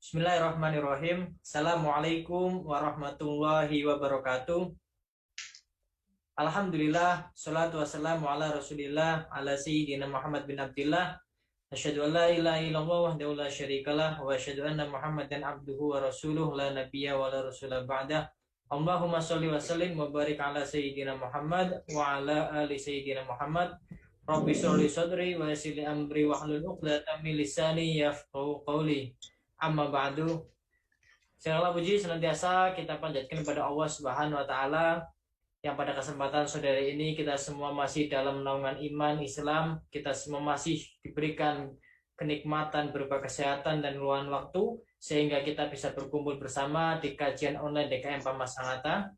Bismillahirrahmanirrahim. Assalamualaikum warahmatullahi wabarakatuh. Alhamdulillah, salatu wassalamu ala rasulillah, ala sayyidina Muhammad bin Abdillah. Asyhadu an la ilaha illallah wahdahu la syarikalah wa asyhadu anna Muhammadan abduhu wa rasuluh la nabiyya wa la rasula ba'dah. Allahumma sholli wa sallim wa barik ala sayyidina Muhammad wa ala ali sayyidina Muhammad. Rabbi sholli sadri wa yassir li amri wa hlul 'uqdatam min lisani yafqahu qawli. Amma ba'du. Segala puji senantiasa kita panjatkan kepada Allah Subhanahu wa taala yang pada kesempatan sore ini kita semua masih dalam naungan iman Islam, kita semua masih diberikan kenikmatan berupa kesehatan dan luang waktu sehingga kita bisa berkumpul bersama di kajian online DKM Pamasangatha.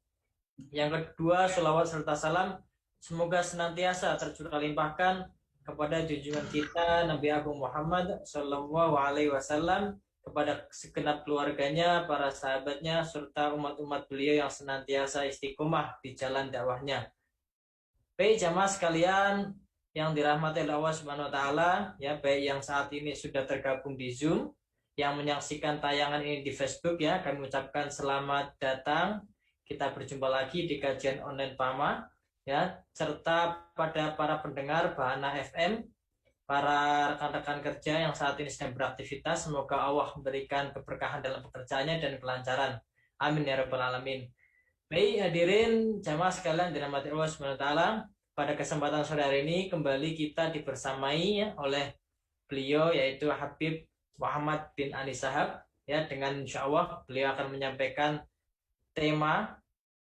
Yang kedua, sholawat serta salam semoga senantiasa tercurah limpahkan kepada junjungan kita Nabi Agung Muhammad Sallallahu Alaihi Wasallam, kepada segenap keluarganya, para sahabatnya, serta umat-umat beliau yang senantiasa istiqomah di jalan dakwahnya. Baik jamaah sekalian yang dirahmati Allah Subhanahu wa taala, ya, baik yang saat ini sudah tergabung di Zoom, yang menyaksikan tayangan ini di Facebook, ya, kami ucapkan selamat datang. Kita berjumpa lagi di kajian online PAMA, ya, serta pada para pendengar Bahana FM, para rekan-rekan kerja yang saat ini sedang beraktivitas, semoga Allah memberikan keberkahan dalam pekerjaannya dan kelancaran. Amin ya rabbal alamin. Baik hadirin jamaah sekalian dirahmati Allah Subhanahu wa taala, pada kesempatan sore hari ini kembali kita dibersamai, ya, oleh beliau yaitu Habib Muhammad bin Anis Shahab, ya, dengan insya Allah beliau akan menyampaikan tema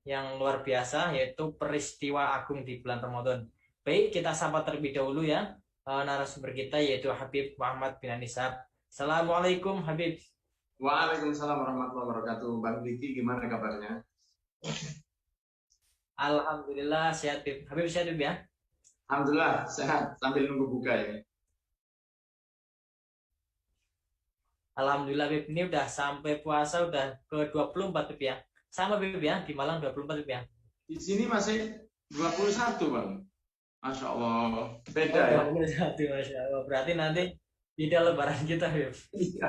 yang luar biasa yaitu peristiwa agung di bulan Ramadan. Baik, kita sapa terlebih dahulu, ya, narasumber kita yaitu Habib Muhammad bin Anis Shahab. Assalamualaikum Habib. Waalaikumsalam warahmatullahi wabarakatuh. Bang Diki, gimana kabarnya? Alhamdulillah sehat Habib. Habib sehat Habib, ya? Alhamdulillah sehat sambil nunggu buka, ya. Alhamdulillah Habib, ini udah sampai puasa udah ke 24 Habib, ya. Sama Habib, ya, di Malang 24 Habib, ya. Di sini masih 21, Bang. Masya Allah, beda, ya. 21, Masya Allah. Berarti nanti tidak lebaran kita Habib. Iya.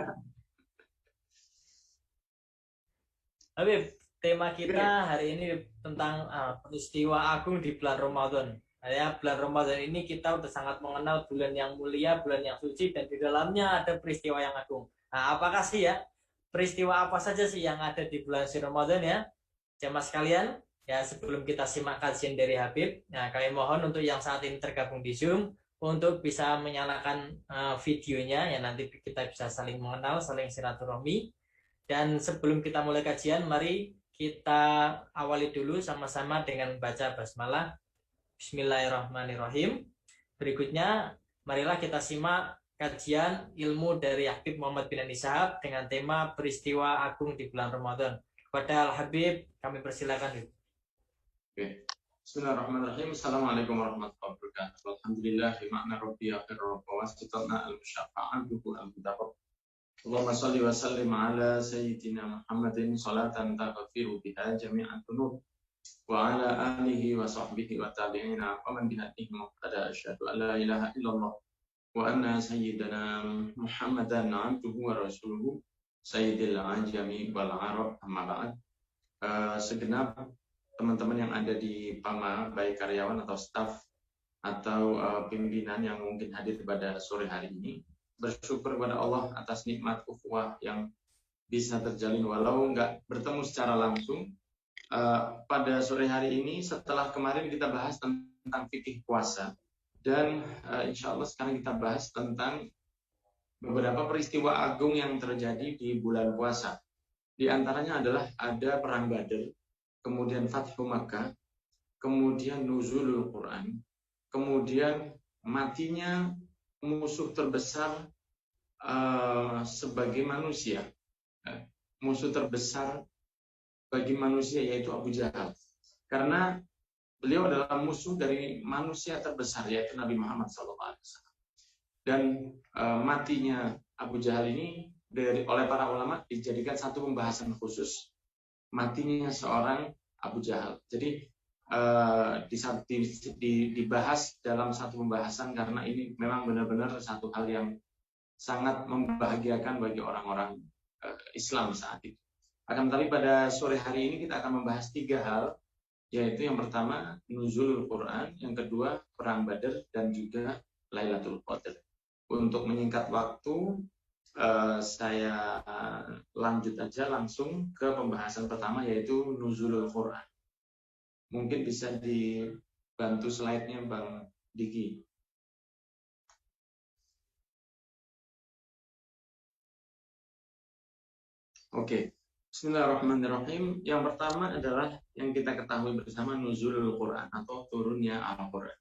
Habib, tema kita hari ini tentang peristiwa agung di bulan Ramadan. Ya, bulan Ramadan ini kita udah sangat mengenal bulan yang mulia, bulan yang suci, dan di dalamnya ada peristiwa yang agung. Nah, apakah sih, ya, peristiwa apa saja sih yang ada di bulan suci Ramadan, ya? Jamaah sekalian, ya, sebelum kita simak kajian dari Habib, nah, kami mohon untuk yang saat ini tergabung di Zoom untuk bisa menyalakan videonya, ya, nanti kita bisa saling mengenal, saling silaturahmi. Dan sebelum kita mulai kajian, mari kita awali dulu sama-sama dengan baca basmalah. Bismillahirrahmanirrahim. Berikutnya, marilah kita simak kajian ilmu dari Habib Muhammad bin Anis Shahab dengan tema peristiwa agung di bulan Ramadan. Kepada Al-Habib, kami persilakan. Oke. Bismillahirrahmanirrahim. Assalamualaikum warahmatullahi wabarakatuh. Alhamdulillah, bima'na rabbi akhir wa wasitana al-musyafa'an duku al-mudabab. Allahumma salli wa sallim ala sayyidina Muhammadin salatan taghfiru biha jami'an dhunub wa ala alihi wa sahbihi wa tabi'ina wa man bihadihi muqtada asyhadu an la ilaha illallah wa anna sayyidana Muhammadan abduhu wa rasuluhu sayyidil ajami wal arab, amma ba'd. Segenap teman-teman yang ada di PAMA, baik karyawan atau staf atau pimpinan yang mungkin hadir pada sore hari ini, bersyukur kepada Allah atas nikmat ukhuwah yang bisa terjalin walau nggak bertemu secara langsung. Pada sore hari ini, setelah kemarin kita bahas tentang fikih puasa, dan insya Allah sekarang kita bahas tentang beberapa peristiwa agung yang terjadi di bulan puasa. Di antaranya adalah ada Perang Badar, kemudian Fathu Makkah, kemudian Nuzulul Quran, kemudian matinya musuh terbesar sebagai manusia, musuh terbesar bagi manusia yaitu Abu Jahal, karena beliau adalah musuh dari manusia terbesar yaitu Nabi Muhammad SAW. Dan matinya Abu Jahal ini oleh para ulama dijadikan satu pembahasan khusus, matinya seorang Abu Jahal. Jadi dibahas dalam satu pembahasan karena ini memang benar-benar satu hal yang sangat membahagiakan bagi orang-orang Islam saat itu. Akan tetapi pada sore hari ini kita akan membahas 3 hal, yaitu yang pertama nuzulul Quran, yang kedua perang Badar, dan juga Lailatul Qadar. Untuk menyingkat waktu, saya lanjut aja langsung ke pembahasan pertama, yaitu nuzulul Quran. Mungkin bisa dibantu slide-nya Bang Diki. Oke. Bismillahirrahmanirrahim. Yang pertama adalah yang kita ketahui bersama nuzulul Quran atau turunnya Al-Quran.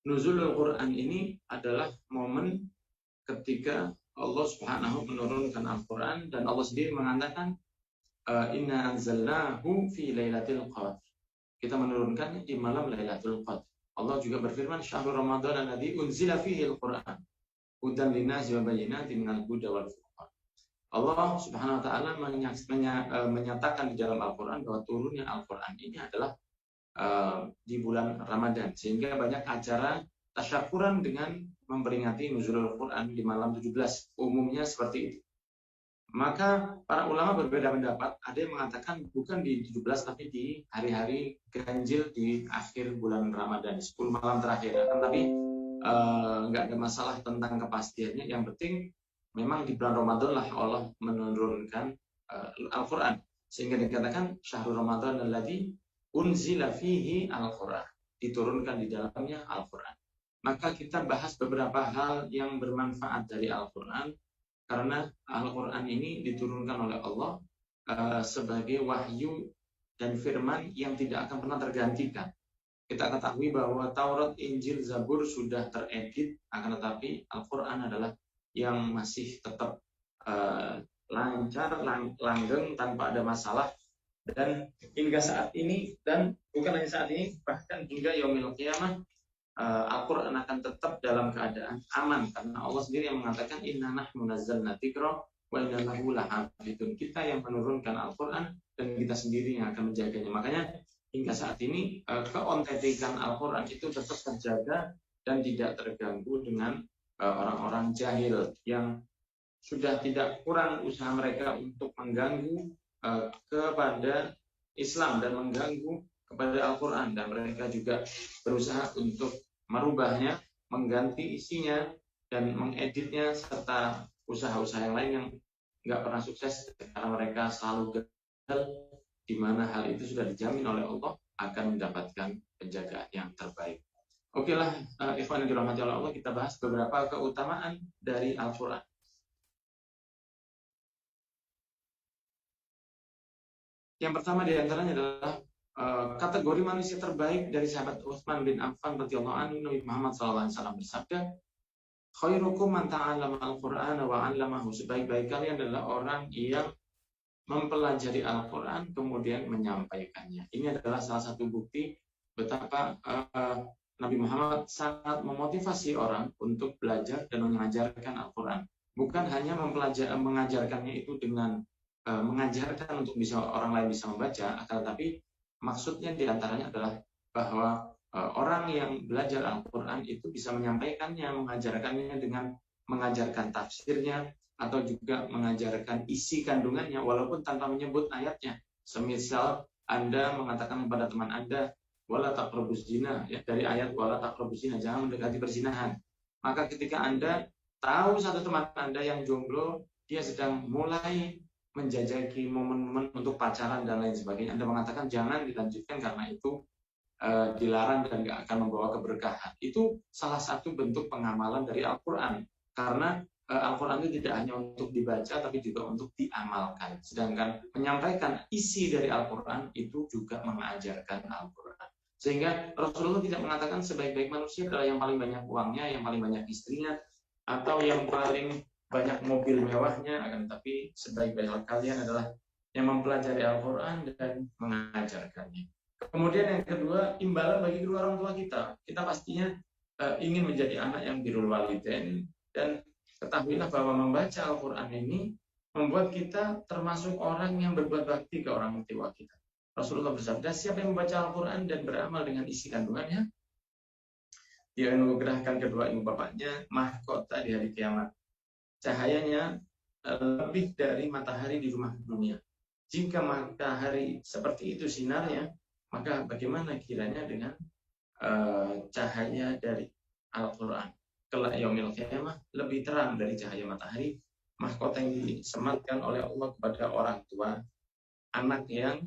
Nuzulul Quran ini adalah momen ketika Allah Subhanahu menurunkan Al-Quran, dan Allah sendiri mengatakan inna anzalnahu fi lailatul qadar. Kita menurunkannya di malam Lailatul Qadar. Allah juga berfirman, syahrul Ramadan alladzi unzila fihi al-Quran hudan linnasi wa bayyinatin minal huda wal furqan. Allah Subhanahu wa taala menyatakan di dalam Al-Quran bahwa turunnya Al-Quran ini adalah di bulan Ramadan, sehingga banyak acara tasyakuran dengan memperingati nuzulul Quran di malam 17. Umumnya seperti itu. Maka para ulama berbeda pendapat. Ada yang mengatakan bukan di 17 tapi di hari-hari ganjil di akhir bulan Ramadan, 10 malam terakhir. Tapi nggak ada masalah tentang kepastiannya. Yang penting memang di bulan Ramadan lah Allah menurunkan Al-Quran, sehingga dikatakan syahrul Ramadan alladzi unzila fihi Al-Quran, diturunkan di dalamnya Al-Quran. Maka kita bahas beberapa hal yang bermanfaat dari Al-Quran, karena Al-Quran ini diturunkan oleh Allah sebagai wahyu dan firman yang tidak akan pernah tergantikan. Kita ketahui bahwa Taurat, Injil, Zabur sudah teredit, akan tetapi Al-Quran adalah yang masih tetap lancar, langgeng, tanpa ada masalah. Dan hingga saat ini, dan bukan hanya saat ini, bahkan hingga yaumil qiyamah, Al-Quran akan tetap dalam keadaan aman, karena Allah sendiri yang mengatakan inna nahnu nazzalna dzikra wa inna lahu lahafidun. Kita yang menurunkan Al-Quran dan kita sendiri yang akan menjaganya. Makanya hingga saat ini keontentikan Al-Quran itu tetap terjaga dan tidak terganggu dengan orang-orang jahil yang sudah tidak kurang usaha mereka untuk mengganggu kepada Islam dan mengganggu kepada Al-Quran, dan mereka juga berusaha untuk merubahnya, mengganti isinya, dan mengeditnya, serta usaha-usaha yang lain yang nggak pernah sukses karena mereka selalu gagal, di mana hal itu sudah dijamin oleh Allah akan mendapatkan penjagaan yang terbaik. Oke lah, ikhwan yang dirahmati oleh Allah, kita bahas beberapa keutamaan dari Al-Quran. Yang pertama di antaranya adalah kategori manusia terbaik dari sahabat Utsman bin Affan radhiyallahu anhu. Nabi Muhammad SAW bersabda, khairukum man ta'allama al-Qur'ana wa 'allamahu. Sebaik-baik kalian adalah orang yang mempelajari Al-Quran kemudian menyampaikannya. Ini adalah salah satu bukti betapa Nabi Muhammad sangat memotivasi orang untuk belajar dan mengajarkan Al-Quran. Bukan hanya mengajarkannya itu dengan mengajarkan untuk bisa orang lain bisa membaca, akan tetapi maksudnya diantaranya adalah bahwa orang yang belajar Al-Quran itu bisa menyampaikannya, mengajarkannya dengan mengajarkan tafsirnya, atau juga mengajarkan isi kandungannya walaupun tanpa menyebut ayatnya. Semisal Anda mengatakan kepada teman Anda, wala taqrabuz zina, ya, dari ayat wala taqrabuz zina, jangan mendekati perzinahan. Maka ketika Anda tahu satu teman Anda yang jomblo, dia sedang mulai menjajaki momen-momen untuk pacaran dan lain sebagainya, Anda mengatakan jangan dilanjutkan karena itu dilarang dan gak akan membawa keberkahan. Itu salah satu bentuk pengamalan dari Al-Quran, karena Al-Quran itu tidak hanya untuk dibaca tapi juga untuk diamalkan. Sedangkan menyampaikan isi dari Al-Quran itu juga mengajarkan Al-Quran. Sehingga Rasulullah tidak mengatakan sebaik-baik manusia adalah yang paling banyak uangnya, yang paling banyak istrinya, atau yang paling banyak mobil mewahnya, akan tetapi sebaik-baik kalian adalah yang mempelajari Al-Quran dan mengajarkannya. Kemudian yang kedua, imbalan bagi kedua orang tua kita. Kita pastinya ingin menjadi anak yang birrul walidain, dan ketahuilah bahwa membaca Al-Quran ini membuat kita termasuk orang yang berbuat bakti ke orang tua kita. Rasulullah bersabda, siapa yang membaca Al-Quran dan beramal dengan isi kandungannya, dia anugerahkan kedua ibu bapaknya mahkota di hari kiamat. Cahayanya lebih dari matahari di rumah dunia. Jika matahari seperti itu sinarnya, maka bagaimana kiranya dengan cahaya dari Al-Quran? Kelak yaumil qiyamah lebih terang dari cahaya matahari, mahkota yang disematkan oleh Allah kepada orang tua anak yang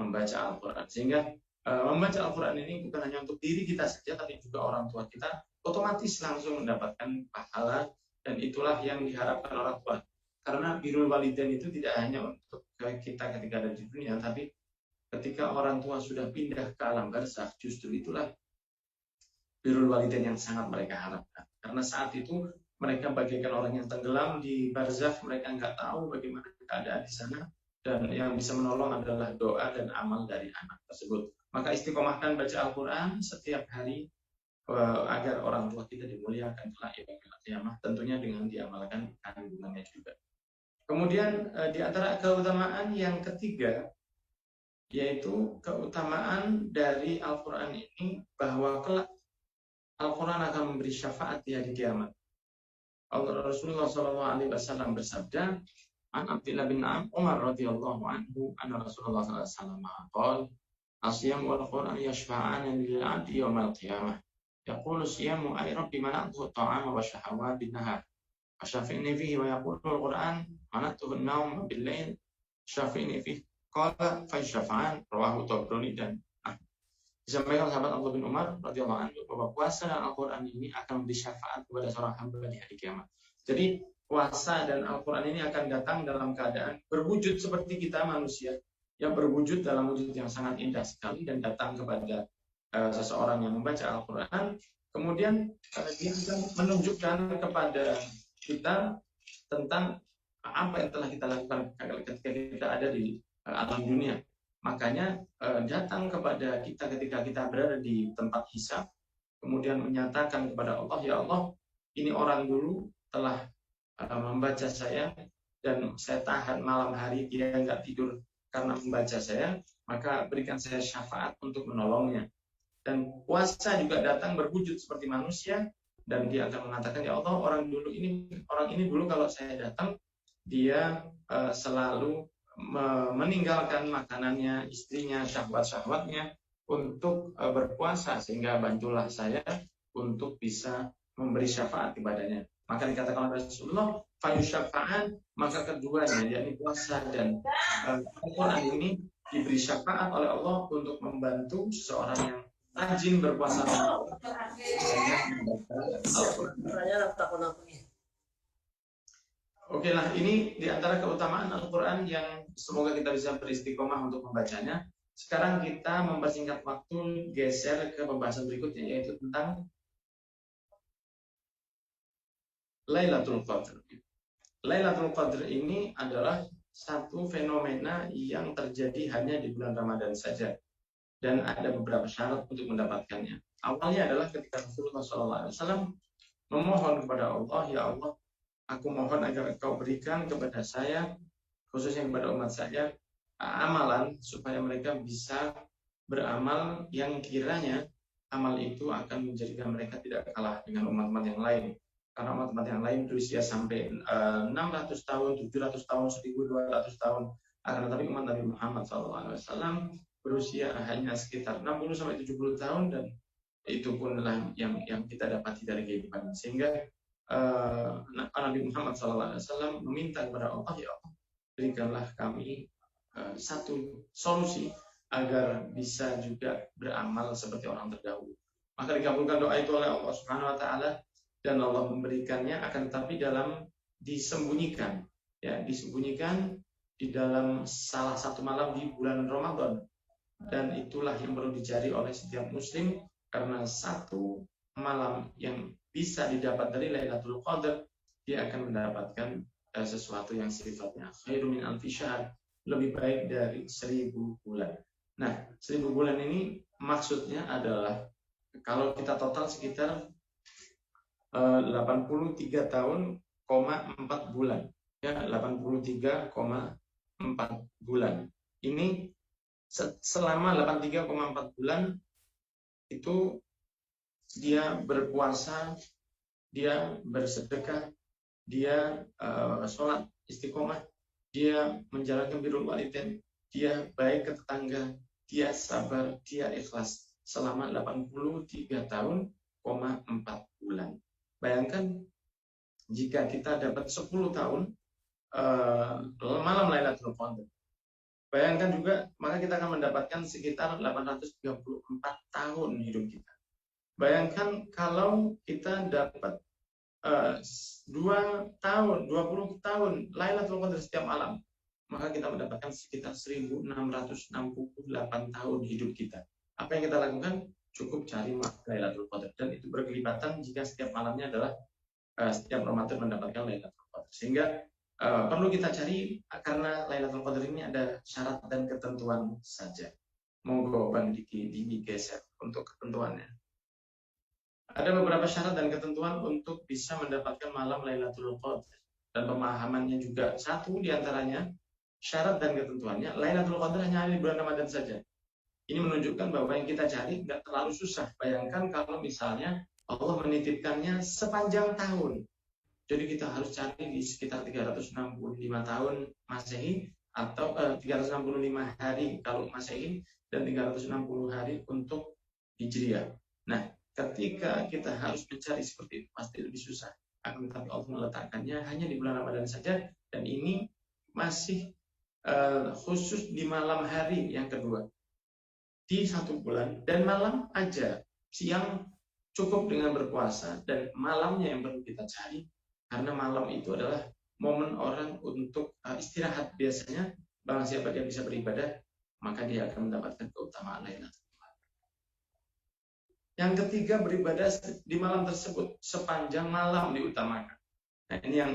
membaca Al-Quran. Sehingga membaca Al-Quran ini bukan hanya untuk diri kita saja, tapi juga orang tua kita otomatis langsung mendapatkan pahala, dan itulah yang diharapkan orang tua. Karena birrul walidain itu tidak hanya untuk kita ketika ada di dunia, tapi ketika orang tua sudah pindah ke alam barzakh, justru itulah birrul walidain yang sangat mereka harapkan. Karena saat itu mereka bagaikan orang yang tenggelam di barzakh, mereka nggak tahu bagaimana keadaan di sana, dan yang bisa menolong adalah doa dan amal dari anak tersebut. Maka istiqomahkan baca Al-Quran setiap hari agar orang tua kita dimuliakan kelak yaumil qiyamah, tentunya dengan diamalkan kandungannya juga. Kemudian di antara keutamaan yang ketiga, yaitu keutamaan dari Al-Quran ini, bahwa kelak Al-Quran akan memberi syafaat di hari kiamat. Rasulullah SAW bersabda, An Abdillah bin Umar radhiyallahu anhu, anna Rasulullah SAW qala, As-siyam wal Quran yashfa'an lil 'abdi yawmal qiyamah. Yaqulu siyamu ay rabbi mana'tu at-ta'ama wa syahawat bin nahar. Asyafi'ni fihi wa yaqulu al-Quran mana'tuhu an-nawm bil lail. Syafi'ni fihi qala fa syafa'an, rawahu Tabrani. Dan disampaikan sahabat Abdullah bin Umar radhiyallahu anhu bahwa puasa dan Al-Quran ini akan memberi syafaat kepada seorang hamba di hari kiamat. Jadi puasa dan Al-Quran ini akan datang dalam keadaan berwujud seperti kita manusia, yang berwujud dalam wujud yang sangat indah sekali, dan datang kepada seseorang yang membaca Al-Quran. Kemudian dia akan menunjukkan kepada kita tentang apa yang telah kita lakukan ketika kita ada di alam dunia. Makanya datang kepada kita ketika kita berada di tempat hisab, kemudian menyatakan kepada Allah, ya Allah, ini orang dulu telah membaca saya, dan saya tahan malam hari, dia nggak tidur karena membaca saya, maka berikan saya syafaat untuk menolongnya. Dan puasa juga datang berwujud seperti manusia, dan dia akan mengatakan, ya Allah, orang ini dulu kalau saya datang, dia selalu meninggalkan makanannya, istrinya, syahwat-syahwatnya untuk berpuasa, sehingga bantulah saya untuk bisa memberi syafaat kepadanya. Maka dikatakan oleh Rasulullah, fayusyafa'an, maka keduanya, yakni puasa dan Al-Quran ini diberi syafaat oleh Allah untuk membantu seseorang yang rajin berpuasa dan membaca Al-Quran. Oke lah, ini di antara keutamaan Al-Quran yang semoga kita bisa beristiqomah untuk membacanya. Sekarang kita mempersingkat waktu, geser ke pembahasan berikutnya, yaitu tentang Lailatul Qadr. Lailatul Qadr ini adalah satu fenomena yang terjadi hanya di bulan Ramadan saja, dan ada beberapa syarat untuk mendapatkannya. Awalnya adalah ketika Rasulullah SAW memohon kepada Allah, ya Allah, aku mohon agar Engkau berikan kepada saya, khususnya kepada umat saya, amalan supaya mereka bisa beramal yang kiranya amal itu akan menjadikan mereka tidak kalah dengan umat-umat yang lain. Karena umat-umat yang lain berusia sampai 600 tahun, 700 tahun, 1200 tahun. Akan tetapi umat Nabi Muhammad SAW berusia hanya sekitar 60 sampai 70 tahun, dan itu punlah yang kita dapati dari kehidupan. Sehingga Nabi Muhammad SAW meminta kepada Allah, ya Allah, berikanlah kami satu solusi agar bisa juga beramal seperti orang terdahulu. Maka dikabulkan doa itu oleh Allah Subhanahu Wa Taala, dan Allah memberikannya, akan tetapi dalam disembunyikan, ya, disembunyikan di dalam salah satu malam di bulan Ramadan. Dan itulah yang perlu dicari oleh setiap muslim, karena satu malam yang bisa didapat dari Lailatul Qadar, dia akan mendapatkan sesuatu yang sifatnya khairu min alfi syahr, lebih baik dari 1000 bulan. Nah, 1000 bulan ini maksudnya adalah kalau kita total sekitar 83 tahun, 4 bulan. Ya, 83,4 bulan. Ini selama 83,4 bulan itu dia berpuasa, dia bersedekah, dia sholat istiqomah, dia menjalankan birrul walidain, dia baik ke tetangga, dia sabar, dia ikhlas selama 83 tahun, 4 bulan. Bayangkan jika kita dapat 10 tahun malam Lailatul Qadar. Bayangkan juga, maka kita akan mendapatkan sekitar 834 tahun hidup kita. Bayangkan kalau kita dapat 2 tahun, 20 tahun Lailatul Qadar setiap malam, maka kita mendapatkan sekitar 1668 tahun hidup kita. Apa yang kita lakukan? Cukup cari Lailatul Qadar, dan itu berkelipatan jika setiap malamnya adalah setiap Ramadan mendapatkan Lailatul Qadar. Sehingga perlu kita cari, karena Lailatul Qadar ini ada syarat dan ketentuan saja. Monggo Bang Diki digeser untuk ketentuannya. Ada beberapa syarat dan ketentuan untuk bisa mendapatkan malam Lailatul Qadar, dan pemahamannya juga. Satu diantaranya, syarat dan ketentuannya, Lailatul Qadar hanya ada di bulan Ramadan saja. Ini menunjukkan bahwa yang kita cari nggak terlalu susah. Bayangkan kalau misalnya Allah menitipkannya sepanjang tahun. Jadi kita harus cari di sekitar 365 tahun Masehi, atau 365 hari kalau Masehi, dan 360 hari untuk Hijriah. Nah, ketika kita harus mencari seperti itu, pasti lebih susah. Akan tetapi Allah meletakkannya hanya di bulan Ramadan saja, dan ini masih khusus di malam hari yang kedua. Di 1 bulan, dan malam aja. Siang cukup dengan berpuasa, dan malamnya yang perlu kita cari, karena malam itu adalah momen orang untuk istirahat. Biasanya barang siapa dia bisa beribadah, maka dia akan mendapatkan keutamaan Lailatul Qadar. Yang ketiga, beribadah di malam tersebut sepanjang malam diutamakan. Nah, ini yang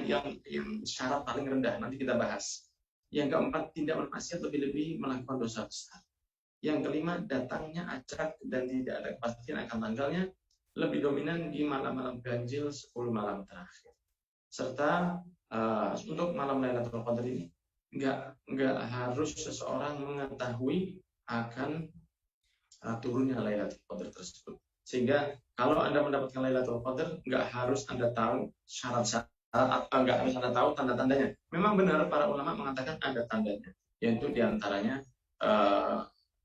syarat paling rendah, nanti kita bahas. Yang keempat, tidak bermaksiat, lebih-lebih melakukan dosa besar. Yang kelima, datangnya acak dan tidak ada kepastian akan tanggalnya, lebih dominan di malam-malam ganjil 10 malam terakhir. Serta untuk malam Lailatul Qadar ini nggak harus seseorang mengetahui akan turunnya Lailatul Qadar tersebut. Sehingga kalau Anda mendapatkan Lailatul Qadar, nggak harus Anda tahu syarat-syarat, nggak harus Anda tahu tanda-tandanya. Memang benar para ulama mengatakan ada tandanya, yaitu diantaranya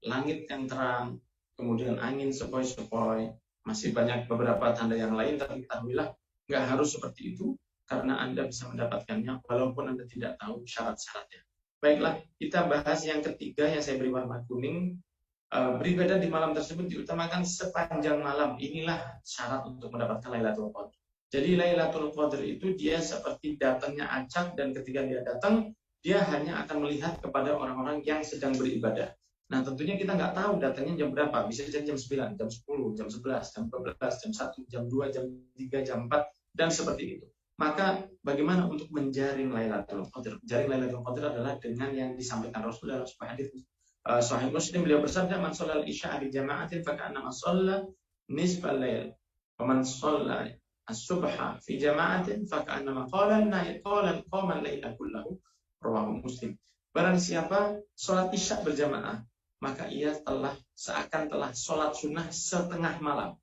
langit yang terang, kemudian angin sepoi-sepoi, masih banyak beberapa tanda yang lain, tapi ketahuilah nggak harus seperti itu, karena Anda bisa mendapatkannya walaupun Anda tidak tahu syarat-syaratnya. Baiklah, kita bahas yang ketiga yang saya beri warna kuning. Beribadah di malam tersebut diutamakan sepanjang malam. Inilah syarat untuk mendapatkan Lailatul Qadar. Jadi Lailatul Qadar itu dia seperti datangnya acak, dan ketika dia datang, dia hanya akan melihat kepada orang-orang yang sedang beribadah. Nah, tentunya kita nggak tahu datangnya jam berapa. Bisa jadi jam 9, jam 10, jam 11, jam 12, jam 1, jam 2, jam 3, jam 4, dan seperti itu. Maka bagaimana untuk menjaring Lailatul Qadar? Jaring Lailatul Qadar adalah dengan yang disampaikan Rasul dalam sebuah hadis Sahih Muslim. Beliau bersabda, "Man shallal isya di jama'atin fa ka'annama shalla nisfal lail. Wa man shalla as-subha fi jama'atin fa ka'annama qama al-laila kullahu." Rawahu Muslim. Barang siapa sholat isya berjamaah, maka ia seakan telah sholat sunnah setengah malam.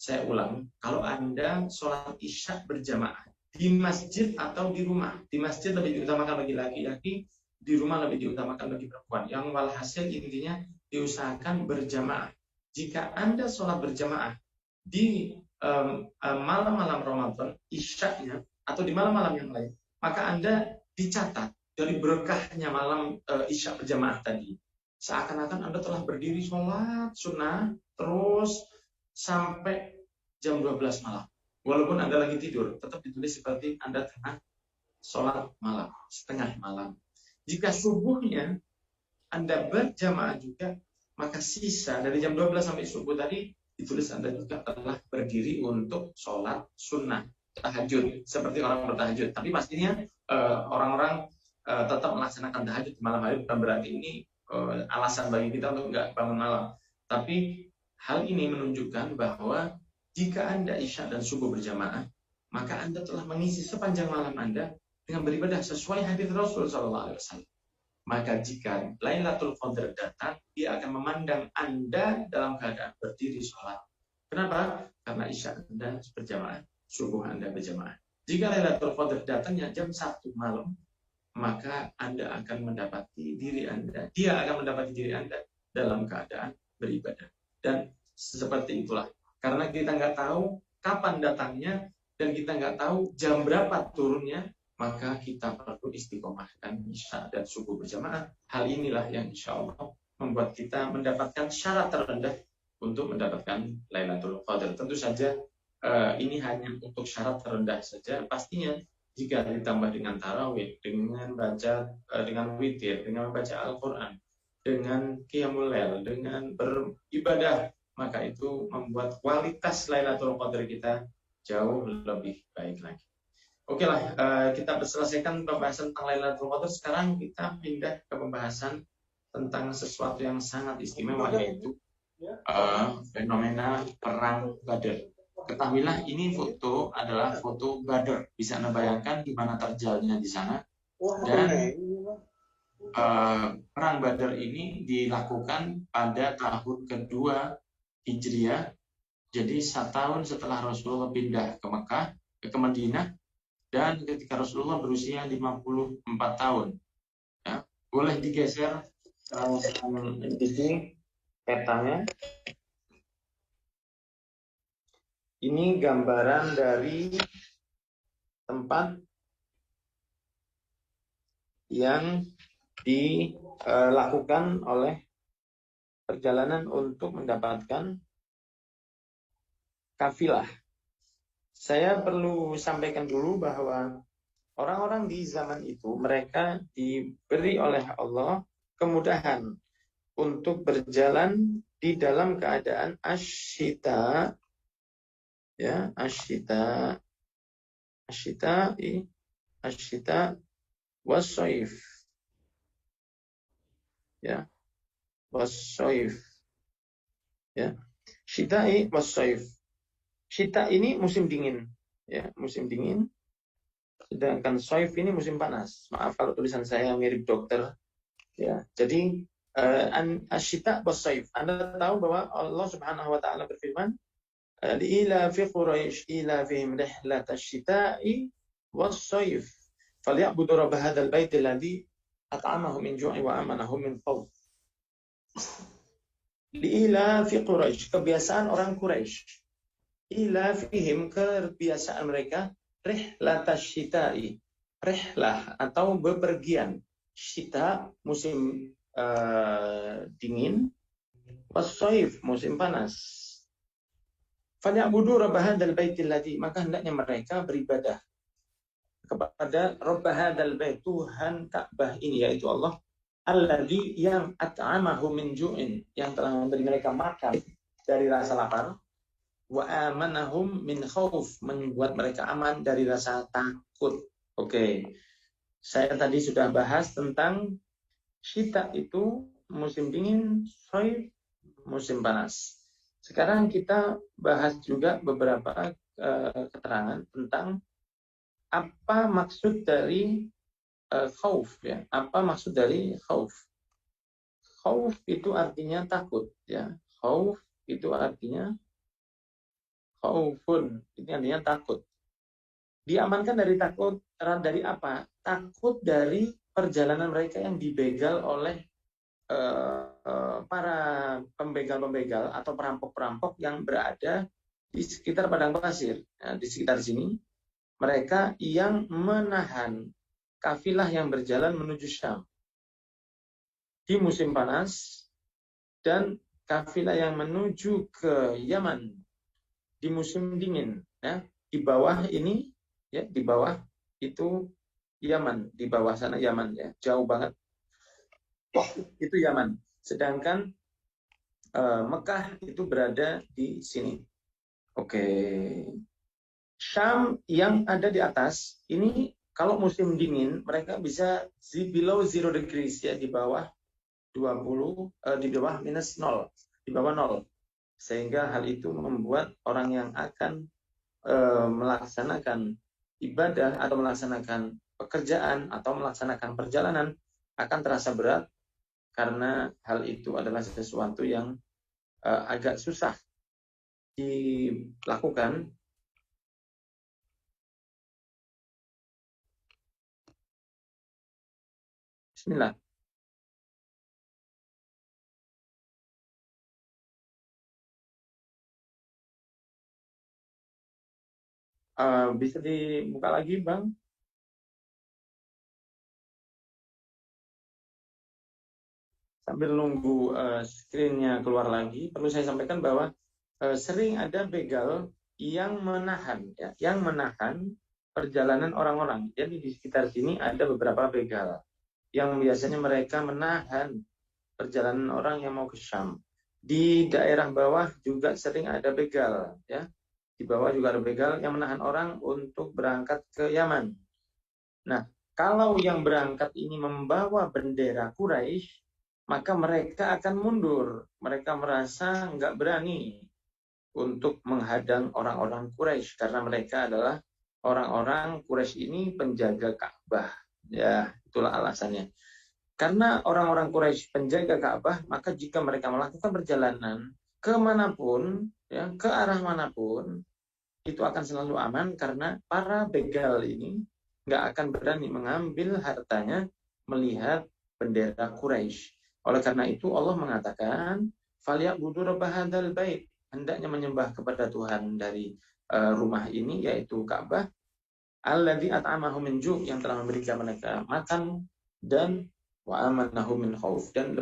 Saya ulang, kalau Anda sholat isya berjamaah di masjid atau di rumah, di masjid lebih diutamakan bagi laki-laki, di rumah lebih diutamakan bagi perempuan. Yang walhasil intinya diusahakan berjamaah. Jika Anda sholat berjamaah di malam-malam Ramadan, isyaknya, atau di malam-malam yang lain, maka Anda dicatat dari berkahnya malam isya berjamaah tadi. Seakan-akan Anda telah berdiri sholat sunnah terus sampai jam 12 malam. Walaupun Anda lagi tidur, tetap ditulis seperti Anda tengah sholat malam, setengah malam. Jika subuhnya Anda berjamaah juga, maka sisa dari jam 12 sampai subuh tadi ditulis Anda juga telah berdiri untuk sholat sunnah, tahajud, seperti orang bertahajud. Tapi pastinya orang-orang tetap melaksanakan tahajud di malam hari, bukan berarti ini alasan bagi kita untuk nggak bangun malam. Tapi hal ini menunjukkan bahwa jika Anda isya dan subuh berjamaah, maka Anda telah mengisi sepanjang malam Anda dengan beribadah sesuai hadis Rasul SAW. Maka jika Lailatul Qadar datang, dia akan memandang Anda dalam keadaan berdiri sholat. Kenapa? Karena isya Anda berjamaah, subuh Anda berjamaah. Jika Lailatul Qadar datangnya jam 1 malam, maka Anda akan mendapati diri Anda, dia akan mendapati diri Anda dalam keadaan beribadah. Dan seperti itulah. Karena kita nggak tahu kapan datangnya, dan kita nggak tahu jam berapa turunnya, maka kita perlu istiqomahkan isya dan subuh berjamaah. Hal inilah yang insya Allah membuat kita mendapatkan syarat terendah untuk mendapatkan Lailatul Qadar. Tentu saja ini hanya untuk syarat terendah saja. Pastinya jika ditambah dengan tarawih, dengan baca, dengan witir, dengan membaca Al-Quran, dengan qiyamul lail, dengan beribadah, maka itu membuat kualitas Lailatul Qadar kita jauh lebih baik lagi. Oke lah, kita selesaikan pembahasan tentang Lailatul Qadar. Sekarang kita pindah ke pembahasan tentang sesuatu yang sangat istimewa, yaitu fenomena perang Badar. Ketahuilah ini foto adalah foto Badar. Bisa Anda bayangkan gimana terjalnya di sana. Dan perang Badar ini dilakukan pada tahun kedua Hijriah. Jadi 1 tahun setelah Rasulullah pindah ke Mekah, ke Madinah, dan ketika Rasulullah berusia 54 tahun. Ya, boleh digeser di sini petanya. Ini gambaran dari tempat yang dilakukan oleh perjalanan untuk mendapatkan kafilah. Saya perlu sampaikan dulu bahwa orang-orang di zaman itu, mereka diberi oleh Allah kemudahan untuk berjalan di dalam keadaan asyita, ya, asyita wassaif, ya, wassaif, ya, syita'i wassaif. Syita ini musim dingin, ya, musim dingin. Sedangkan saif ini musim panas. Maaf kalau tulisan saya mirip dokter, ya. Jadi asyita wassaif. Anda tahu bahwa Allah Subhanahu wa taala berfirman, "Ila fi Quraisy ila fihim rihlat asy-syita'i was-saif. Falyabudu rabb hadzal bait alladzi at'amahum min ju'i wa amanahum min khawf." Ila fi Quraisy, kebiasaan orang Quraisy. Ila fihim, kebiasaan mereka, rihlat asy-syita'i. Rihlah atau bepergian. Syita musim dingin, was-saif musim panas. Falyabudu rabb hadzal baitil ladzi, maka hendaknya mereka beribadah kepada rabb hadzal bait, Tuhan Ka'bah ini, yaitu Allah, alladzi, yang at'amahum min ju'in, yang telah memberi mereka makan dari rasa lapar, wa amanahum min khauf, membuat mereka aman dari rasa takut. Oke. Saya tadi sudah bahas tentang syita itu musim dingin, saif musim panas. Sekarang kita bahas juga beberapa keterangan tentang apa maksud dari khauf, ya. Apa maksud dari khauf? Khauf itu artinya takut, ya. Khauf itu artinya khaufun, ini artinya takut. Diamankan dari takut, dari apa? Takut dari perjalanan mereka yang dibegal oleh para pembegal-pembegal atau perampok-perampok yang berada di sekitar padang pasir. Nah, di sekitar sini, mereka yang menahan kafilah yang berjalan menuju Syam di musim panas, dan kafilah yang menuju ke Yaman di musim dingin. Ya. Di bawah ini, ya, di bawah itu Yaman, di bawah sana Yaman, ya, jauh banget. Itu Yaman. Sedangkan Mekah itu berada di sini. Oke. Syam yang ada di atas ini, kalau musim dingin mereka bisa below 0 degrees, ya, di bawah 20, di bawah minus 0, di bawah 0. Sehingga hal itu membuat orang yang akan melaksanakan ibadah atau melaksanakan pekerjaan atau melaksanakan perjalanan akan terasa berat karena hal itu adalah sesuatu yang agak susah dilakukan. Bismillah. Bisa dibuka lagi, Bang? Sambil nunggu screen-nya keluar lagi, perlu saya sampaikan bahwa sering ada begal yang menahan, ya, yang menahan perjalanan orang-orang. Jadi di sekitar sini ada beberapa begal yang biasanya mereka menahan perjalanan orang yang mau ke Syam. Di daerah bawah juga sering ada begal, ya. Di bawah juga ada begal yang menahan orang untuk berangkat ke Yaman. Nah, kalau yang berangkat ini membawa bendera Quraisy, maka mereka akan mundur. Mereka merasa nggak berani untuk menghadang orang-orang Quraisy karena mereka adalah orang-orang Quraisy ini penjaga Ka'bah. Ya, itulah alasannya. Karena orang-orang Quraisy penjaga Ka'bah, maka jika mereka melakukan perjalanan kemanapun, ya, ke arah manapun, itu akan selalu aman karena para begal ini nggak akan berani mengambil hartanya melihat bendera Quraisy. Oleh karena itu Allah mengatakan, "Falyabudu rabb hadzal bait." Hendaknya menyembah kepada Tuhan dari rumah ini, yaitu Ka'bah, alladzi at'amahum min ju', yang telah memberikan mereka makan, dan wa amanahum min khauf, dan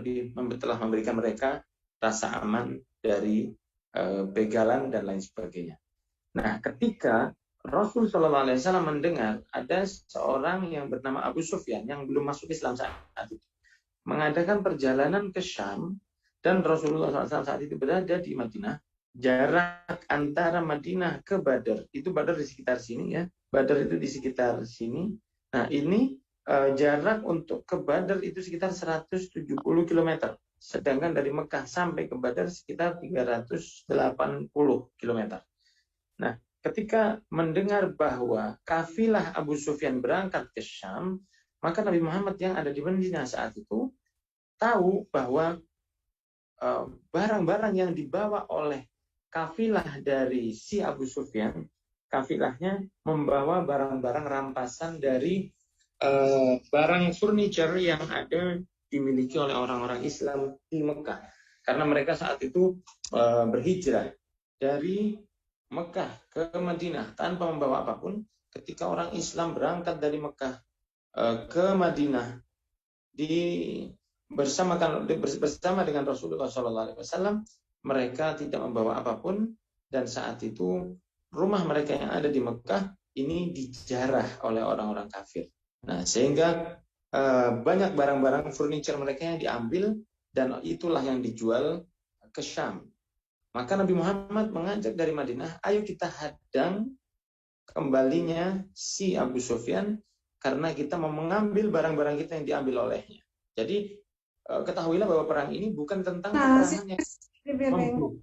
telah memberikan mereka rasa aman dari begalan dan lain sebagainya. Nah, ketika Rasul Shallallahu Alaihi Wasallam mendengar ada seorang yang bernama Abu Sufyan yang belum masuk Islam saat itu mengadakan perjalanan ke Syam, dan Rasulullah SAW saat itu berada di Madinah, jarak antara Madinah ke Badar, itu Badar di sekitar sini, ya, Badar itu di sekitar sini. Nah, ini jarak untuk ke Badar itu sekitar 170 km, sedangkan dari Mekah sampai ke Badar sekitar 380 km. Nah, ketika mendengar bahwa kafilah Abu Sufyan berangkat ke Syam, maka Nabi Muhammad yang ada di Madinah saat itu tahu bahwa barang-barang yang dibawa oleh kafilah dari si Abu Sufyan, kafilahnya membawa barang-barang rampasan dari barang furniture yang ada dimiliki oleh orang-orang Islam di Mekah. Karena mereka saat itu berhijrah dari Mekah ke Madinah tanpa membawa apapun. Ketika orang Islam berangkat dari Mekah ke Madinah bersama dengan Rasulullah SAW, mereka tidak membawa apapun, dan saat itu rumah mereka yang ada di Mekah ini dijarah oleh orang-orang kafir. Nah, sehingga banyak barang-barang furniture mereka yang diambil, dan itulah yang dijual ke Syam. Maka Nabi Muhammad mengajak dari Madinah, ayo kita hadang kembalinya si Abu Sufyan karena kita mau mengambil barang-barang kita yang diambil olehnya. Jadi ketahuilah bahwa perang ini bukan tentang peperangan yang membunuh,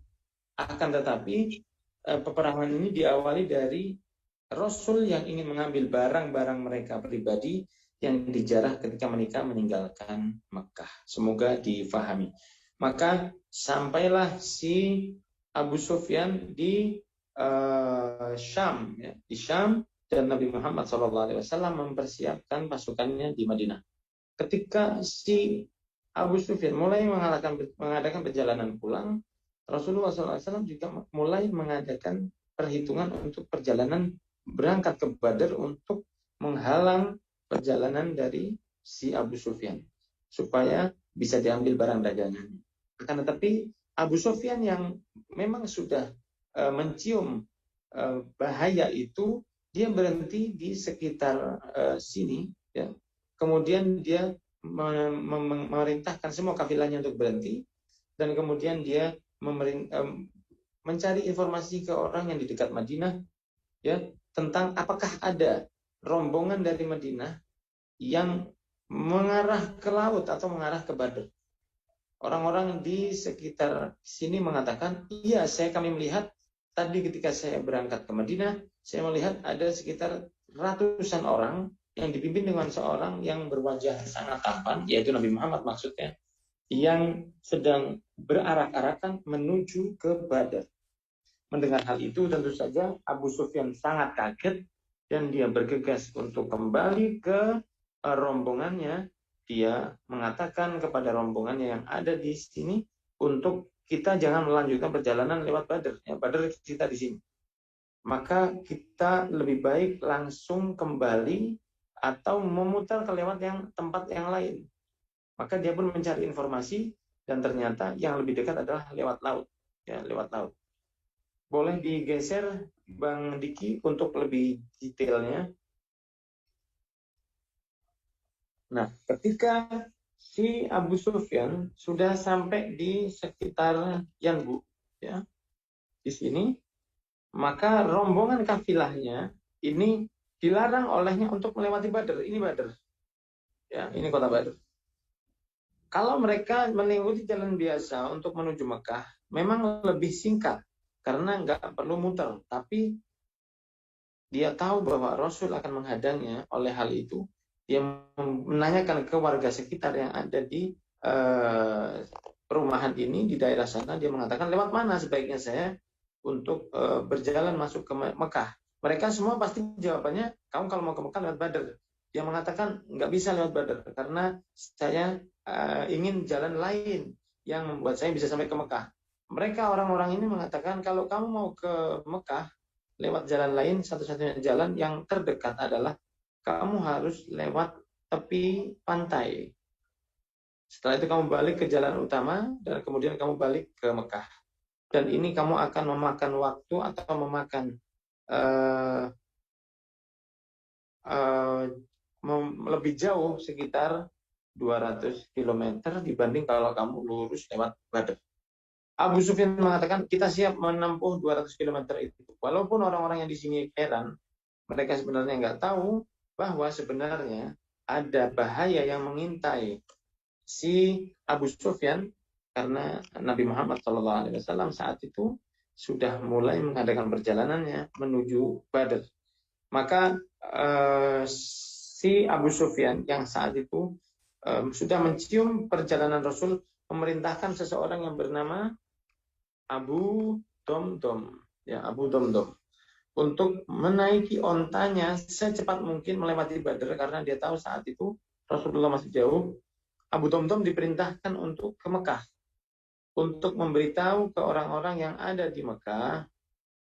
akan tetapi peperangan ini diawali dari Rasul yang ingin mengambil barang-barang mereka pribadi yang dijarah ketika mereka meninggalkan Mekah. Semoga difahami. Maka sampailah si Abu Sufyan di Syam, ya, di Syam, dan Nabi Muhammad SAW mempersiapkan pasukannya di Madinah. Ketika si Abu Sufyan mulai mengadakan perjalanan pulang, Rasulullah SAW juga mulai mengadakan perhitungan untuk perjalanan berangkat ke Badar untuk menghalang perjalanan dari si Abu Sufyan supaya bisa diambil barang dagangannya. Akan tetapi Abu Sufyan yang memang sudah mencium bahaya itu, dia berhenti di sekitar sini, ya. Kemudian dia memerintahkan semua kafilahnya untuk berhenti, dan kemudian dia mencari informasi ke orang yang di dekat Madinah, ya, tentang apakah ada rombongan dari Madinah yang mengarah ke laut atau mengarah ke Badr. Orang-orang di sekitar sini mengatakan, iya, kami melihat tadi ketika saya berangkat ke Madinah, saya melihat ada sekitar ratusan orang yang dipimpin dengan seorang yang berwajah sangat tampan, yaitu Nabi Muhammad maksudnya, yang sedang berarak-arakan menuju ke Badar. Mendengar hal itu tentu saja Abu Sufyan sangat kaget dan dia bergegas untuk kembali ke rombongannya. Dia mengatakan kepada rombongannya yang ada di sini untuk kita jangan melanjutkan perjalanan lewat Badar. Ya, Badar kita di sini. Maka kita lebih baik langsung kembali atau memutar ke lewat tempat yang lain. Maka dia pun mencari informasi dan ternyata yang lebih dekat adalah lewat laut. Ya, lewat laut. Boleh digeser Bang Diki untuk lebih detailnya. Nah, ketika si Abu Sufyan sudah sampai di sekitar Yanbu, ya, di sini, maka rombongan kafilahnya ini dilarang olehnya untuk melewati Badar. Ini Badar, ya, ini kota Badar. Kalau mereka mengikuti jalan biasa untuk menuju Mekah, memang lebih singkat karena nggak perlu muter. Tapi dia tahu bahwa Rasul akan menghadangnya. Oleh hal itu, dia menanyakan ke warga sekitar yang ada di perumahan ini, di daerah sana. Dia mengatakan, lewat mana sebaiknya saya untuk berjalan masuk ke Mekah? Mereka semua pasti jawabannya, kamu kalau mau ke Mekah lewat Badar. Dia mengatakan, nggak bisa lewat Badar, karena saya ingin jalan lain yang membuat saya bisa sampai ke Mekah. Mereka orang-orang ini mengatakan, kalau kamu mau ke Mekah, lewat jalan lain, satu-satunya jalan yang terdekat adalah kamu harus lewat tepi pantai. Setelah itu kamu balik ke jalan utama dan kemudian kamu balik ke Mekah. Dan ini kamu akan memakan waktu atau memakan lebih jauh sekitar 200 km dibanding kalau kamu lurus lewat Badar. Abu Sufyan mengatakan kita siap menempuh 200 km itu. Walaupun orang-orang yang di sini heran, mereka sebenarnya nggak tahu bahwa sebenarnya ada bahaya yang mengintai si Abu Sufyan karena Nabi Muhammad SAW saat itu sudah mulai mengadakan perjalanannya menuju Badar. Maka si Abu Sufyan yang saat itu sudah mencium perjalanan Rasul, memerintahkan seseorang yang bernama Abu Domdom, ya, Abu Domdom, untuk menaiki ontanya secepat mungkin melewati Badar karena dia tahu saat itu Rasulullah masih jauh. Abu Domdom diperintahkan untuk ke Mekah untuk memberitahu ke orang-orang yang ada di Mekah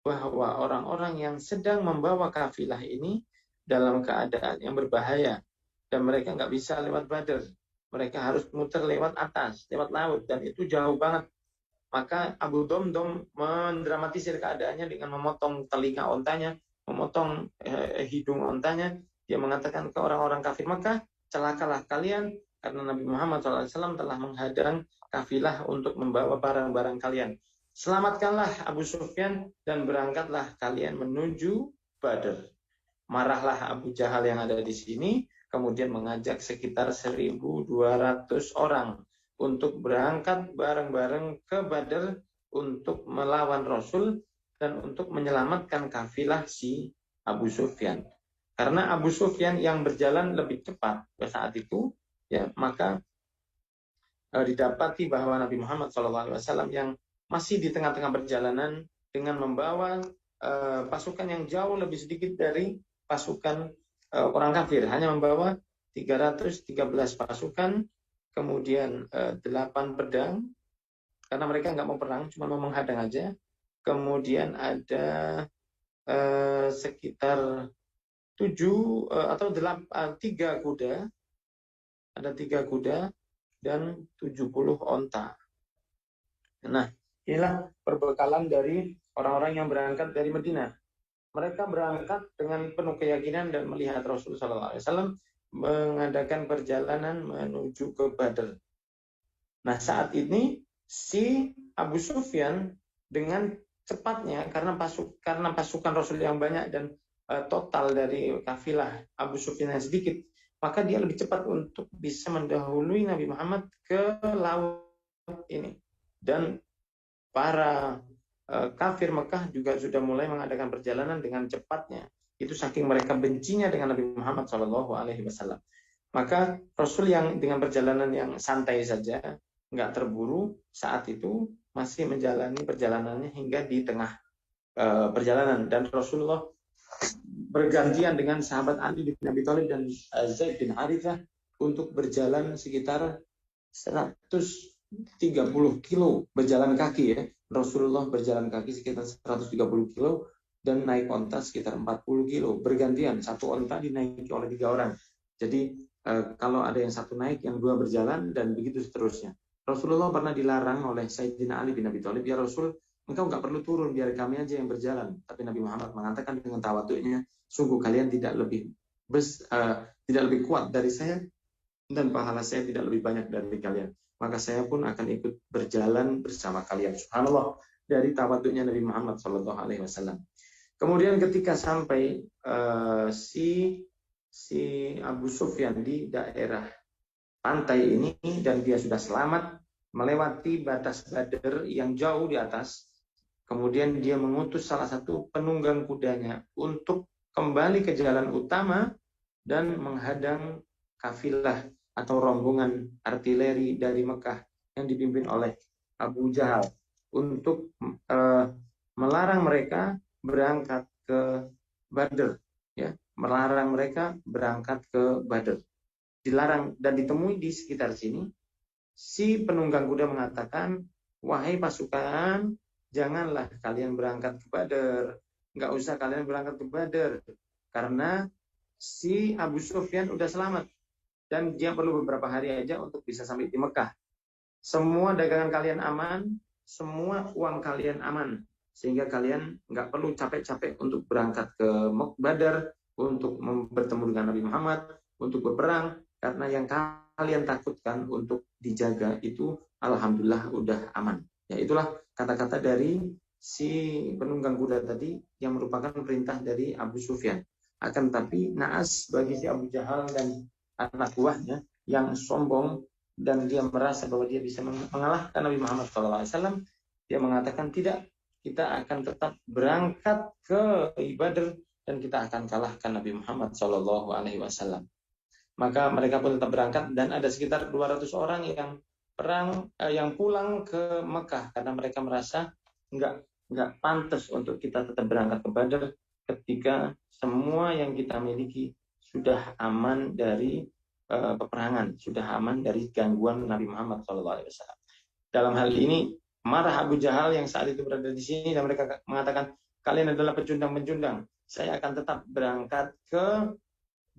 bahwa orang-orang yang sedang membawa kafilah ini dalam keadaan yang berbahaya dan mereka nggak bisa lewat Badar. Mereka harus muter lewat atas, lewat laut, dan itu jauh banget. Maka Abu Domdom mendramatisir keadaannya dengan memotong telinga ontanya, memotong hidung ontanya. Dia mengatakan ke orang-orang kafir Mekah, celakalah kalian karena Nabi Muhammad SAW telah menghadang kafilah untuk membawa barang-barang kalian. Selamatkanlah Abu Sufyan dan berangkatlah kalian menuju Badar. Marahlah Abu Jahal yang ada di sini, kemudian mengajak sekitar 1.200 orang untuk berangkat bareng-bareng ke Badar untuk melawan Rasul dan untuk menyelamatkan kafilah si Abu Sufyan. Karena Abu Sufyan yang berjalan lebih cepat pada saat itu, ya, maka didapati bahwa Nabi Muhammad SAW yang masih di tengah-tengah perjalanan dengan membawa pasukan yang jauh lebih sedikit dari pasukan orang kafir, hanya membawa 313 pasukan, kemudian 8 pedang, karena mereka nggak mau perang, cuma mau menghadang aja. Kemudian ada sekitar 7 atau 3 kuda, ada 3 kuda dan 70 onta. Nah, inilah perbekalan dari orang-orang yang berangkat dari Madinah. Mereka berangkat dengan penuh keyakinan dan melihat Rasulullah SAW mengadakan perjalanan menuju ke Badar. Nah, saat ini si Abu Sufyan dengan cepatnya karena pasukan Rasul yang banyak dan total dari kafilah Abu Sufyan yang sedikit, maka dia lebih cepat untuk bisa mendahului Nabi Muhammad ke laut ini. Dan para kafir Mekah juga sudah mulai mengadakan perjalanan dengan cepatnya. Itu saking mereka bencinya dengan Nabi Muhammad SAW. Maka Rasul yang dengan perjalanan yang santai saja, nggak terburu, saat itu masih menjalani perjalanannya hingga di tengah perjalanan, dan Rasulullah bergantian dengan sahabat Ali bin Abi Thalib dan Zaid bin Harithah untuk berjalan sekitar 130 kilo berjalan kaki ya. Rasulullah berjalan kaki sekitar 130 kilo dan naik onta sekitar 40 kilo. Bergantian, satu onta dinaiki oleh 3 orang. Jadi kalau ada yang satu naik, yang 2 berjalan, dan begitu seterusnya. Rasulullah pernah dilarang oleh Sayyidina Ali bin Abi Thalib, ya Rasul, engkau nggak perlu turun, biar kami aja yang berjalan. Tapi Nabi Muhammad mengatakan dengan tawaduknya, sungguh kalian tidak lebih kuat dari saya, dan pahala saya tidak lebih banyak dari kalian. Maka saya pun akan ikut berjalan bersama kalian. Subhanallah, dari tawaduknya Nabi Muhammad SAW. Kemudian ketika sampai si Abu Sufyan di daerah pantai ini, dan dia sudah selamat melewati batas Badr yang jauh di atas, kemudian dia mengutus salah satu penunggang kudanya untuk kembali ke jalan utama dan menghadang kafilah atau rombongan artileri dari Mekah yang dipimpin oleh Abu Jahal untuk melarang mereka berangkat ke Badr, ya, melarang mereka berangkat ke Badr. Dilarang dan ditemui di sekitar sini. Si penunggang kuda mengatakan, wahai pasukan, janganlah kalian berangkat ke Badr. Nggak usah kalian berangkat ke Badr, karena si Abu Sufyan udah selamat dan dia perlu beberapa hari aja untuk bisa sampai di Mekah. Semua dagangan kalian aman, semua uang kalian aman, sehingga kalian nggak perlu capek-capek untuk berangkat ke Badr, untuk bertemu dengan Nabi Muhammad, untuk berperang, karena yang kalian takutkan untuk dijaga itu alhamdulillah udah aman. Ya, itulah kata-kata dari si penunggang kuda tadi yang merupakan perintah dari Abu Sufyan. Akan tapi naas bagi si Abu Jahal dan anak buahnya yang sombong dan dia merasa bahwa dia bisa mengalahkan Nabi Muhammad SAW, dia mengatakan tidak, kita akan tetap berangkat ke Badr dan kita akan kalahkan Nabi Muhammad SAW. Maka mereka pun tetap berangkat dan ada sekitar 200 orang yang pulang ke Mekah karena mereka merasa nggak pantas untuk kita tetap berangkat ke Badr ketika semua yang kita miliki sudah aman dari peperangan, sudah aman dari gangguan Nabi Muhammad SAW. Dalam hal ini marah Abu Jahal yang saat itu berada di sini dan mereka mengatakan, kalian adalah pecundang-pecundang. Saya akan tetap berangkat ke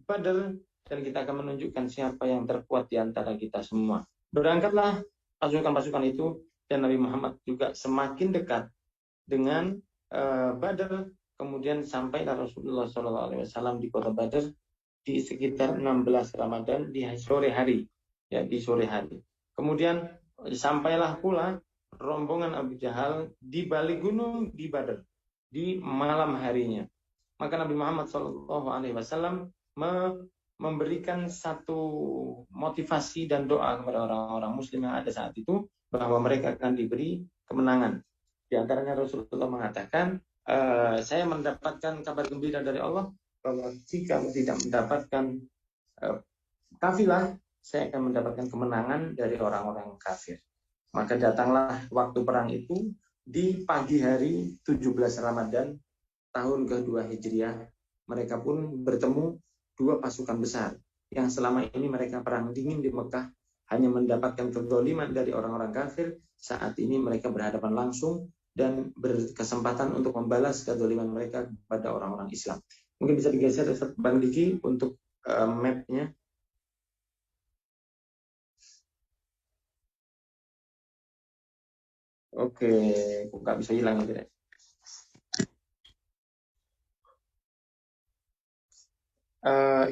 Badr dan kita akan menunjukkan siapa yang terkuat di antara kita semua. Berangkatlah pasukan-pasukan itu dan Nabi Muhammad juga semakin dekat dengan Badr. Kemudian sampailah Rasulullah SAW di kota Badr di sekitar 16 Ramadan di sore hari. Ya, di sore hari. Kemudian sampailah pula rombongan Abu Jahal di balik gunung di Badr di malam harinya. Maka Nabi Muhammad SAW memberikan satu motivasi dan doa kepada orang-orang Muslim yang ada saat itu bahwa mereka akan diberi kemenangan. Di antaranya Rasulullah mengatakan, saya mendapatkan kabar gembira dari Allah bahwa jika tidak mendapatkan kafilah, saya akan mendapatkan kemenangan dari orang-orang kafir. Maka datanglah waktu perang itu di pagi hari 17 Ramadan tahun ke-2 Hijriah. Mereka pun bertemu 2 pasukan besar yang selama ini mereka perang dingin di Mekah, hanya mendapatkan kezaliman dari orang-orang kafir. Saat ini mereka berhadapan langsung dan berkesempatan untuk membalas kezaliman mereka kepada orang-orang Islam. Mungkin bisa digeser Ustaz Bang Diki untuk map-nya. Oke, nggak bisa hilang ya.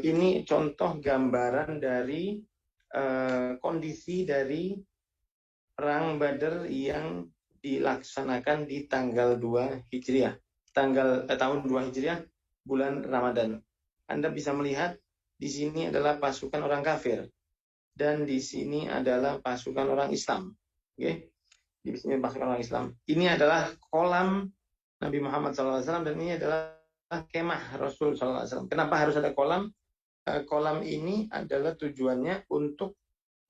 Ini contoh gambaran dari kondisi dari perang Badr yang dilaksanakan di tanggal 2 Hijriah, tahun 2 Hijriah, bulan Ramadan. Anda bisa melihat di sini adalah pasukan orang kafir dan di sini adalah pasukan orang Islam. Oke, di sini pasukan orang Islam. Ini adalah kolam Nabi Muhammad SAW dan ini adalah kemah Rasul SAW. Kenapa harus ada kolam? Kolam ini adalah tujuannya untuk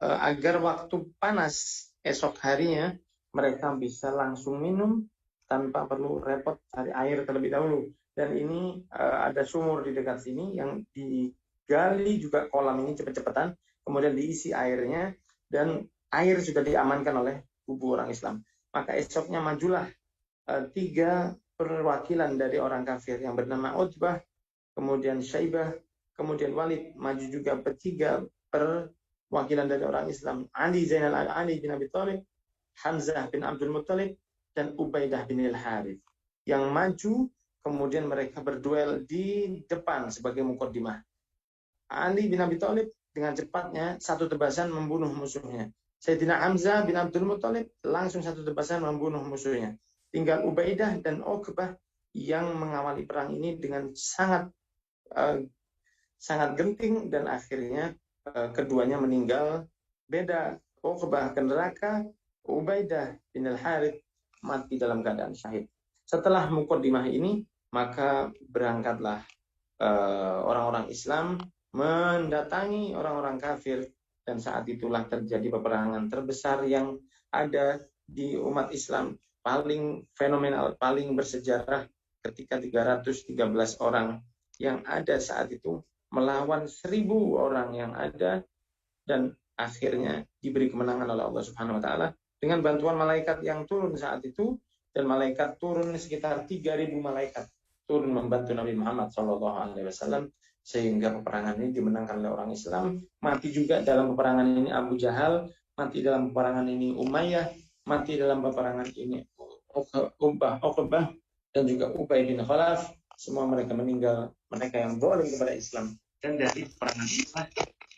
agar waktu panas esok harinya mereka bisa langsung minum tanpa perlu repot cari air terlebih dahulu. Dan ini ada sumur di dekat sini yang digali juga kolam ini cepet-cepetan, kemudian diisi airnya, dan air sudah diamankan oleh kubu orang Islam. Maka esoknya majulah 3 perwakilan dari orang kafir yang bernama Utbah, kemudian Syaibah, kemudian Walid, maju juga 3 perwakilan dari orang Islam, Ali bin Abi Thalib, Hamzah bin Abdul Muttalib, dan Ubaidah bin Al-Harith. Yang maju, kemudian mereka berduel di depan sebagai mukaddimah. Ali bin Abi Thalib dengan cepatnya 1 tebasan membunuh musuhnya. Sayyidina Hamzah bin Abdul Muttalib langsung 1 tebasan membunuh musuhnya. Tinggal Ubaidah dan Uqbah yang mengawali perang ini dengan sangat genting, dan akhirnya keduanya meninggal. Beda, Uqbah ke neraka, Ubaidah bin Al-Harith mati dalam keadaan syahid. Setelah mukaddimah ini, maka berangkatlah orang-orang Islam mendatangi orang-orang kafir, dan saat itulah terjadi peperangan terbesar yang ada di umat Islam, paling fenomenal, paling bersejarah, ketika 313 orang yang ada saat itu melawan 1000 orang yang ada, dan akhirnya diberi kemenangan oleh Allah Subhanahu wa taala dengan bantuan malaikat yang turun saat itu. Dan malaikat turun sekitar 3000 malaikat turun membantu Nabi Muhammad SAW, sehingga peperangan ini dimenangkan oleh orang Islam. Mati juga dalam peperangan ini Abu Jahal, mati dalam peperangan ini Umayyah, mati dalam peperangan ini Uqbah, dan juga Ubay bin Khalaf. Semua mereka meninggal, mereka yang zalim kepada Islam. Dan dari peperangan inilah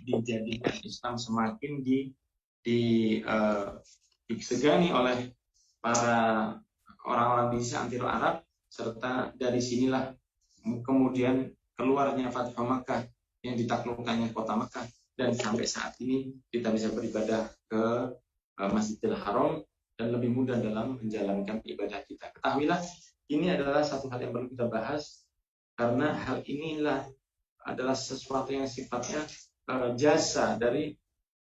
dijadikan Islam semakin disegani oleh para orang-orang di Antiro Arab, serta dari sinilah kemudian keluarnya Fathu Makkah yang ditaklukkannya kota Makkah, dan sampai saat ini kita bisa beribadah ke Masjidil Haram dan lebih mudah dalam menjalankan ibadah kita. Ketahuilah, ini adalah satu hal yang perlu kita bahas, karena hal inilah adalah sesuatu yang sifatnya jasa dari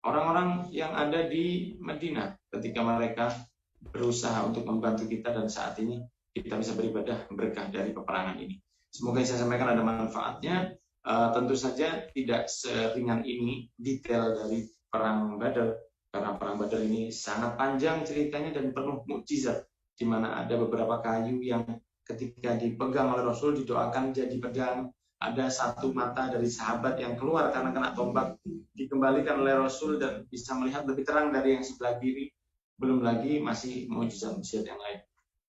orang-orang yang ada di Madinah ketika mereka berusaha untuk membantu kita, dan saat ini kita bisa beribadah berkah dari peperangan ini. Semoga yang saya sampaikan ada manfaatnya. Tentu saja tidak seringan ini detail dari perang Badar, karena perang Badar ini sangat panjang ceritanya dan penuh mukjizat, di mana ada beberapa kayu yang ketika dipegang oleh Rasul didoakan jadi pedang. Ada 1 mata dari sahabat yang keluar karena kena tombak, dikembalikan oleh Rasul dan bisa melihat lebih terang dari yang sebelah kiri. Belum lagi masih mukjizat-mukjizat yang lain.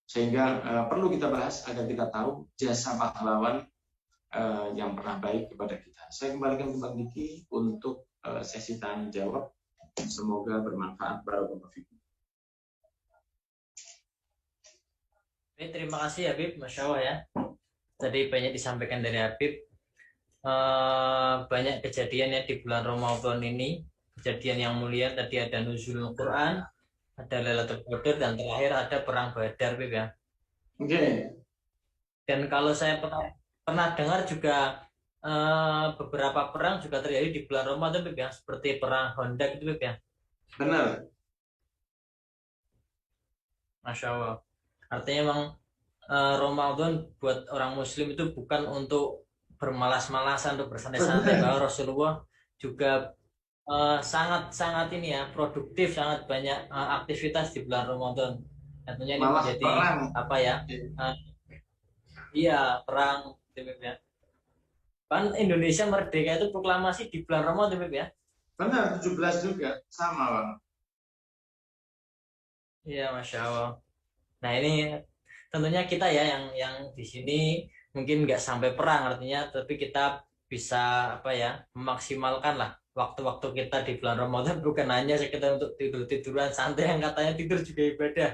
Sehingga perlu kita bahas agar kita tahu jasa pahlawan yang pernah baik kepada kita. Saya kembalikan ke Bang Diki untuk sesi tanya jawab. Semoga bermanfaat. Barakallahu fikum. Terima kasih Habib, Masya Allah ya. Tadi banyak disampaikan dari Habib. Banyak kejadian yang di bulan Ramadan ini, kejadian yang mulia. Tadi ada nuzulul Quran, ada Lailatul Qadar, dan terakhir ada perang Badar, Bib ya. Oke. Dan kalau saya pernah dengar juga beberapa perang juga terjadi di bulan Ramadan, Bib ya, seperti perang Hondak itu, Bib ya. Benar. Masya Allah. Artinya memang Ramadan buat orang Muslim itu bukan untuk bermalas-malasan, untuk bersantai-santai. Bahwa Rasulullah juga sangat ini ya, produktif, sangat banyak aktivitas di bulan Ramadan. Tentunya ini menjadi perang. Apa ya? Iya, perang, ya. Kan Indonesia merdeka itu proklamasi di bulan Ramadan, ya. Benar, 17 juga, sama Bang. Iya, Masya Allah. Nah ini tentunya kita ya yang di sini mungkin nggak sampai perang artinya, tapi kita bisa apa ya, memaksimalkan lah waktu-waktu kita di bulan Ramadan, bukan hanya sekedar untuk tidur-tiduran santai yang katanya tidur juga ibadah,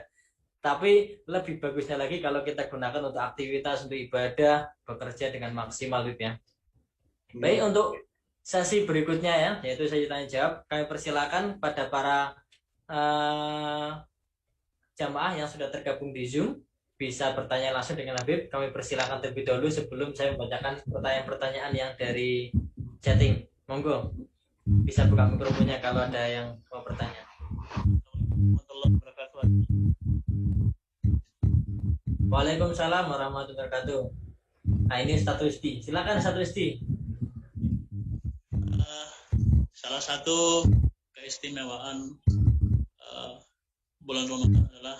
tapi lebih bagusnya lagi kalau kita gunakan untuk aktivitas, untuk ibadah, bekerja dengan maksimal gitu ya. Baik, untuk sesi berikutnya ya, yaitu sesi tanya jawab, kami persilakan pada para jamaah yang sudah tergabung di Zoom bisa bertanya langsung dengan Habib. Kami persilakan terlebih dahulu sebelum saya membacakan pertanyaan-pertanyaan yang dari chatting. Monggo, bisa buka mikrofonnya kalau ada yang mau bertanya. Waalaikumsalam warahmatullahi wabarakatuh. Nah, ini Ustaz Rusdi. Silakan Ustaz Rusdi. Salah satu keistimewaan bulan Ramadan adalah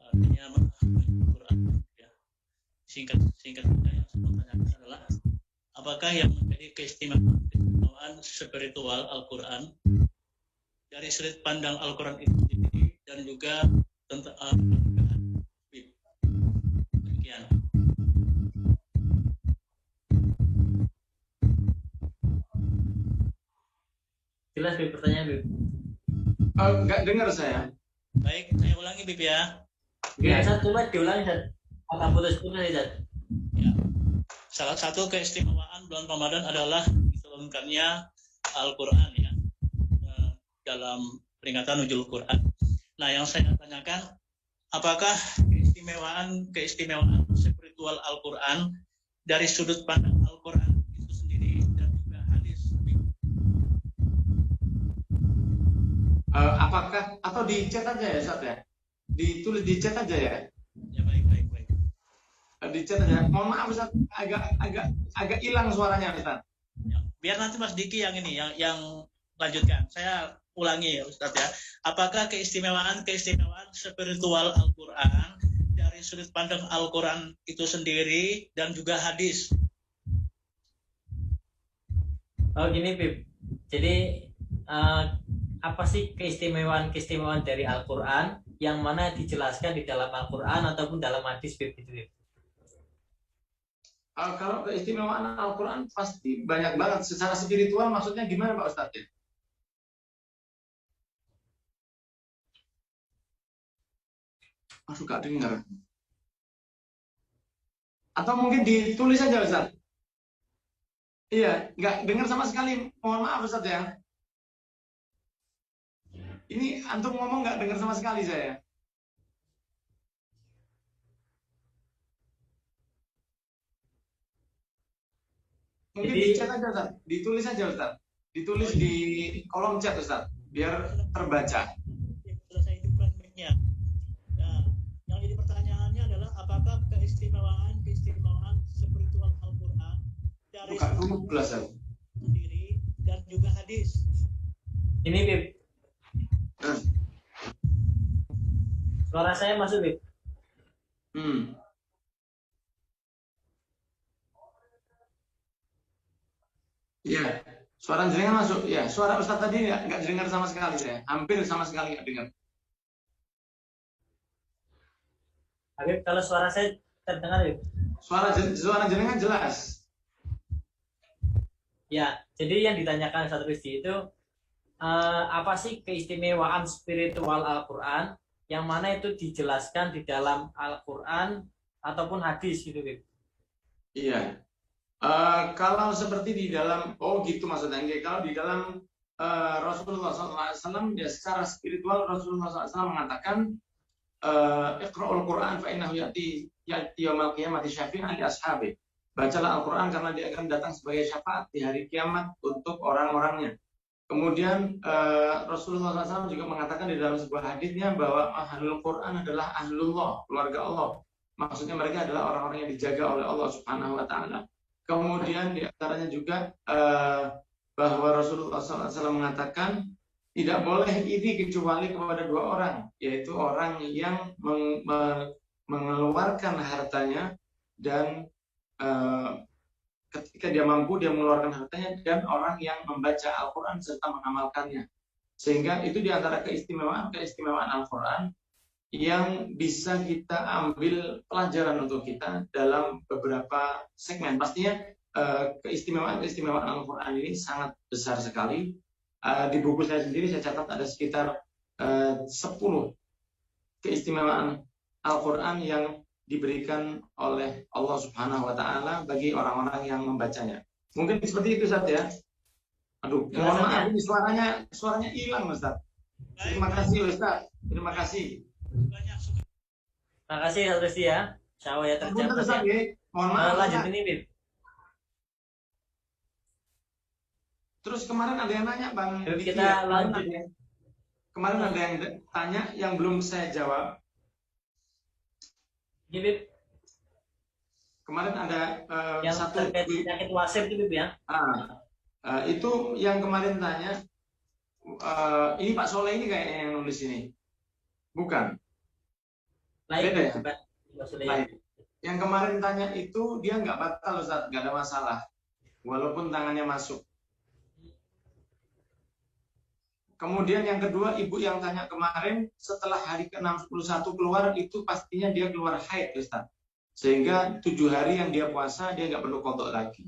artinya Al-Quran. Ya. Singkat yang saya mau tanyakan adalah apakah yang menjadi keistimewaan spiritual Al-Quran dari sudut pandang Al-Quran itu sendiri dan juga tentang demikian. Jelas Bib, pertanyaan Bib. Nggak dengar saya. Baik, saya ulangi Bib ya. Ya, Ustaz, coba diulangi Ustaz. Agak putus-putus Ustaz. Ya. Salah satu keistimewaan bulan Ramadan adalah diturunkannya Al-Quran ya dalam peringatan nuzul Quran. Nah, yang saya tanyakan, apakah keistimewaan spiritual Al-Quran dari sudut pandang Al-Quran itu sendiri dan juga hadis? Apakah atau di chat aja ya Ustaz ya? Ditulis di chat aja ya? Ya baik. Di chat aja. Mohon maaf Ustaz, agak hilang suaranya Ustaz. Ya, biar nanti Mas Diki yang ini yang lanjutkan. Saya ulangi ya Ustaz ya. Apakah keistimewaan spiritual Al-Quran dari sudut pandang Al-Quran itu sendiri dan juga hadis? Oh gini Bib. Jadi apa sih keistimewaan dari Al-Quran yang mana dijelaskan di dalam Al-Quran ataupun dalam hadis Bib gitu Bib? Kalau keistimewaan Al-Quran pasti banyak banget. Secara spiritual maksudnya gimana Pak Ustadz? Aduh, gak dengar. Atau mungkin ditulis aja Ustadz? Iya, nggak dengar sama sekali. Mohon maaf Ustadz ya. Ini antum ngomong nggak dengar sama sekali saya. Mungkin di chat aja Ustaz, ditulis aja Ustaz. Ditulis di kolom chat Ustaz, biar terbaca. Sudah saya hidupkan mic-nya. Nah, yang jadi pertanyaannya adalah apakah keistimewaan spiritual Al-Quran dari sendiri dan juga hadis? Ini Bib. Suara saya masuk Bib. Iya, suara jenengan masuk. Ya, suara Ustadz tadi nggak dengar sama sekali saya. Hampir sama sekali nggak dengar. Habib, kalau suara saya terdengar Bib? Suara jenengan jelas. Ya, jadi yang ditanyakan Ustaz Rizky itu apa sih keistimewaan spiritual Al-Quran yang mana itu dijelaskan di dalam Al-Quran ataupun hadis gitu Bib? Iya. Kalau seperti di dalam, gitu maksudnya. Kalau di dalam Rasulullah SAW, ya secara spiritual Rasulullah SAW mengatakan, Iqra'ul Quran fa'innahu ya'ti yawmal qiyamati syafi'an li ashabi. Bacalah Al-Quran karena dia akan datang sebagai syafaat di hari kiamat untuk orang-orangnya. Kemudian Rasulullah SAW juga mengatakan di dalam sebuah hadisnya bahwa ahlul Quran adalah ahlullah, keluarga Allah. Maksudnya mereka adalah orang-orang yang dijaga oleh Allah Subhanahu wa Ta'ala. Kemudian di antaranya juga bahwa Rasulullah SAW mengatakan tidak boleh ini kecuali kepada dua orang, yaitu orang yang mengeluarkan hartanya dan ketika dia mampu dia mengeluarkan hartanya, dan orang yang membaca Al-Quran serta mengamalkannya. Sehingga itu di antara keistimewaan Al-Quran yang bisa kita ambil pelajaran untuk kita dalam beberapa segmen. Pastinya keistimewaan Al-Quran ini sangat besar sekali. Di buku saya sendiri saya catat ada sekitar 10 keistimewaan Al-Quran yang diberikan oleh Allah Subhanahu wa Ta'ala bagi orang-orang yang membacanya. Mungkin seperti itu Ustaz ya. Aduh, mohon maaf ini suaranya hilang Ustaz. Terima kasih Ustaz. Terima kasih. Makasih Ustaz Rizky ya. Insya Allah ya terjawab Ustaz, ya. mohon maaf. Lanjut Ustaz. ini Bib. Terus kemarin ada yang nanya Bang Bib, Diki kita ya? lanjut. Kemarin ada yang tanya yang belum saya jawab. Ini Bib, Kemarin ada yang satu terkait penyakit wasir itu Bib ya. itu yang kemarin tanya. Ini Pak Soleh ini kayaknya yang nulis ini. Bukan. Lain Beda ya? bukan. Maksudnya Lain. Yang kemarin tanya itu dia nggak batal Ustaz, nggak ada masalah. Walaupun tangannya masuk. Kemudian yang kedua, ibu yang tanya kemarin, setelah hari ke-61 keluar, itu pastinya dia keluar haid, Ustaz. Sehingga 7 hari yang dia puasa, dia nggak perlu qadha lagi.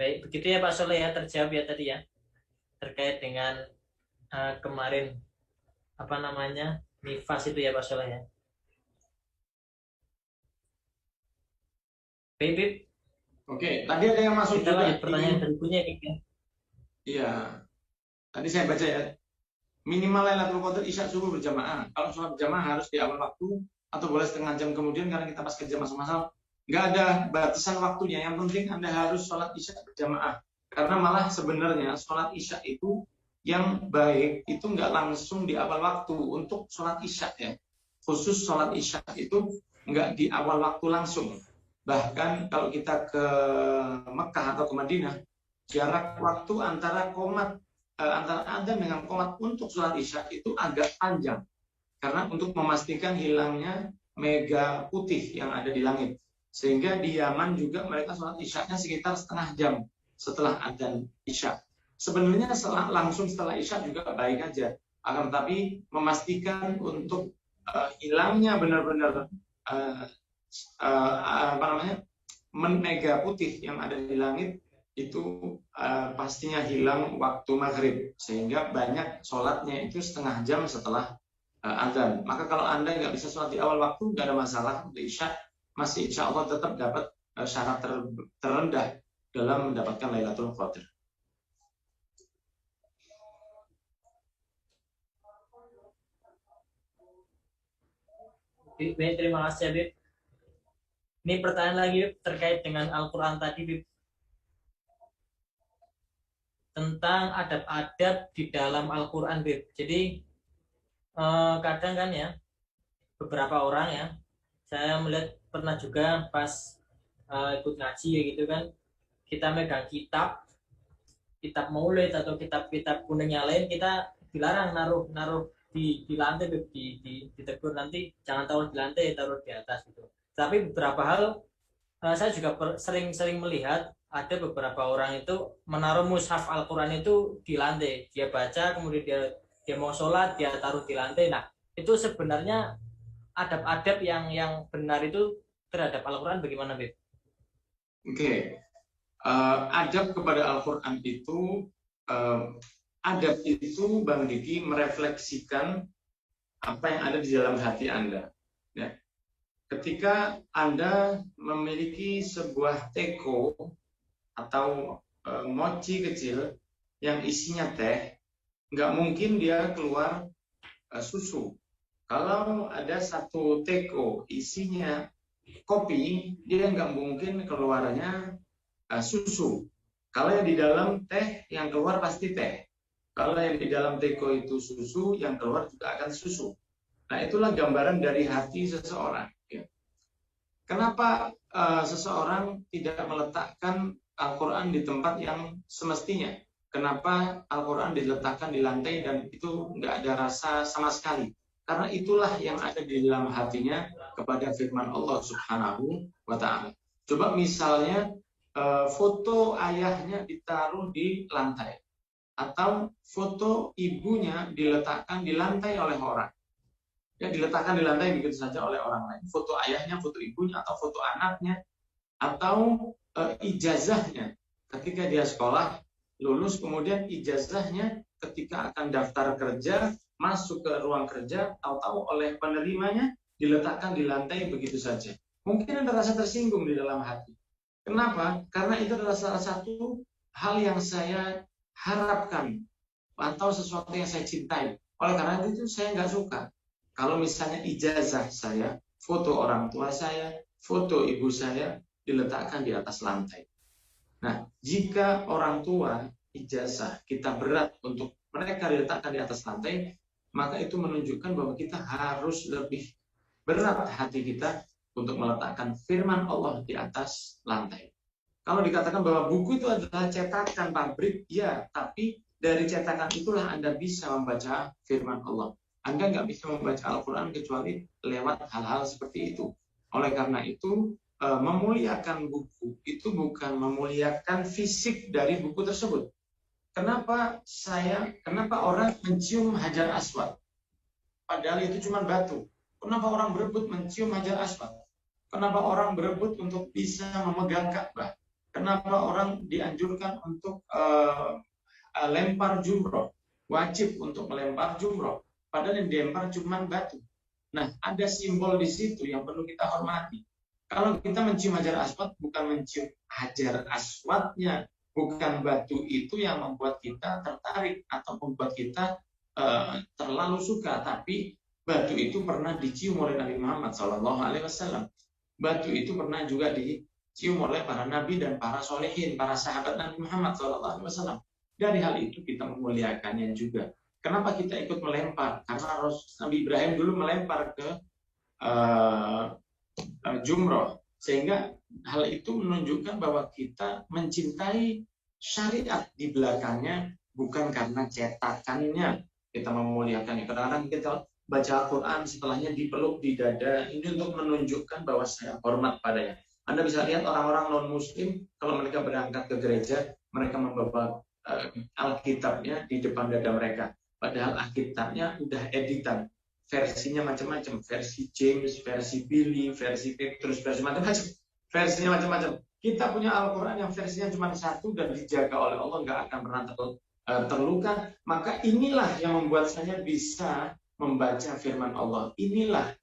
Baik, begitu ya Pak Soleh ya, terjawab ya tadi ya. Terkait dengan kemarin, apa namanya, nifas itu ya Pak Soleh ya. Baik, Bib. Oke, tadi ada yang masuk Kita juga. lanjut pertanyaan berikutnya Bib ya. Iya, tadi saya baca ya. Minimal Lailatul Qadar isya subuh berjamaah. Kalau sholat berjamaah harus di awal waktu atau boleh setengah jam kemudian karena kita pas kerja masing-masing. Nggak ada batasan waktunya. Yang penting Anda harus sholat isya berjamaah. Karena malah sebenarnya sholat isya itu yang baik itu nggak langsung di awal waktu untuk sholat isya ya. Khusus sholat isya itu nggak di awal waktu langsung. Bahkan kalau kita ke Mekah atau ke Madinah, jarak waktu antara adzan dengan qomat untuk sholat isya itu agak panjang karena untuk memastikan hilangnya mega putih yang ada di langit, sehingga di Yaman juga mereka sholat isyanya sekitar setengah jam setelah adzan isya. Sebenarnya langsung setelah isya juga baik aja, akan tetapi memastikan untuk hilangnya benar-benar mega putih yang ada di langit itu pastinya hilang waktu maghrib, sehingga banyak sholatnya itu setengah jam setelah adzan. Maka kalau Anda nggak bisa sholat di awal waktu, nggak ada masalah. Untuk isya masih insya Allah tetap dapat syarat terendah dalam mendapatkan Lailatul Qadar. Baik, terima kasih Bib. Ini pertanyaan lagi Bib, terkait dengan Al-Quran tadi Bib, tentang adab-adab di dalam Al-Quran Bib. Jadi kadang kan ya, beberapa orang ya, saya melihat pernah juga pas ikut ngaji ya gitu kan, kita megang kitab maulid atau kitab-kitab kuning yang lain, kita dilarang naruh di lantai Bib, ditegur nanti jangan taruh di lantai, taruh di atas gitu. Tapi beberapa hal saya juga sering melihat ada beberapa orang itu menaruh mushaf Al-Quran itu di lantai, dia baca kemudian dia mau sholat dia taruh di lantai. Nah itu sebenarnya adab-adab yang benar itu terhadap Al-Quran bagaimana Bib? Oke. Adab kepada Al-Quran itu adab itu Bang Diki merefleksikan apa yang ada di dalam hati Anda ya. Ketika Anda memiliki sebuah teko atau mochi kecil yang isinya teh, nggak mungkin dia keluar susu. Kalau ada satu teko isinya kopi, dia nggak mungkin keluarnya susu. Kalau yang di dalam teh, yang keluar pasti teh. Kalau yang di dalam teko itu susu, yang keluar juga akan susu. Nah, itulah gambaran dari hati seseorang. Ya. Kenapa seseorang tidak meletakkan Al-Quran di tempat yang semestinya? Kenapa Al-Quran diletakkan di lantai dan itu nggak ada rasa sama sekali? Karena itulah yang ada di dalam hatinya kepada firman Allah Subhanahu wa Ta'ala. Coba misalnya foto ayahnya ditaruh di lantai, atau foto ibunya diletakkan di lantai oleh orang. Ya, diletakkan di lantai begitu saja oleh orang lain. Foto ayahnya, foto ibunya, atau foto anaknya, atau ijazahnya ketika dia sekolah lulus, kemudian ijazahnya ketika akan daftar kerja, masuk ke ruang kerja, tahu-tahu oleh penerimanya diletakkan di lantai begitu saja. Mungkin ada rasa tersinggung di dalam hati. Kenapa? Karena itu adalah salah satu hal yang saya harapkan atau sesuatu yang saya cintai. Oleh karena itu saya nggak suka kalau misalnya ijazah saya, foto orang tua saya, foto ibu saya diletakkan di atas lantai. Nah, jika orang tua ijazah kita berat untuk mereka diletakkan di atas lantai, maka itu menunjukkan bahwa kita harus lebih berat hati kita untuk meletakkan firman Allah di atas lantai. Kalau dikatakan bahwa buku itu adalah cetakan pabrik, ya, tapi dari cetakan itulah Anda bisa membaca firman Allah. Anda nggak bisa membaca Al-Quran kecuali lewat hal-hal seperti itu. Oleh karena itu, memuliakan buku itu bukan memuliakan fisik dari buku tersebut. Kenapa orang mencium Hajar Aswad? Padahal itu cuma batu. Kenapa orang berebut mencium Hajar Aswad? Kenapa orang berebut untuk bisa memegang Ka'bah? Kenapa orang dianjurkan untuk lempar jumroh? Wajib untuk melempar jumroh. Padahal yang dilempar cuma batu. Nah, ada simbol di situ yang perlu kita hormati. Kalau kita mencium Hajar Aswad, bukan mencium Hajar Aswadnya, bukan batu itu yang membuat kita tertarik atau membuat kita terlalu suka, tapi batu itu pernah dicium oleh Nabi Muhammad SAW. Batu itu pernah juga dicium oleh para nabi dan para solehin, para sahabat Nabi Muhammad SAW. Dari hal itu kita memuliakannya juga. Kenapa kita ikut melempar? Karena Nabi Ibrahim dulu melempar ke jumroh, sehingga hal itu menunjukkan bahwa kita mencintai syariat di belakangnya, bukan karena cetakannya kita memuliakannya. Kadang-kadang kita baca Al-Quran setelahnya dipeluk di dada, ini untuk menunjukkan bahwa saya hormat padanya. Anda bisa lihat orang-orang non-muslim kalau mereka berangkat ke gereja, mereka membawa Alkitabnya di depan dada mereka, padahal Alkitabnya udah editan, versinya macam-macam, versi James, versi Billy, versi Petrus, versi macam-macam, versinya macam-macam. Kita punya Al-Quran yang versinya cuma satu dan dijaga oleh Allah, nggak akan pernah terluka. Maka inilah yang membuat saya bisa membaca firman Allah. Inilah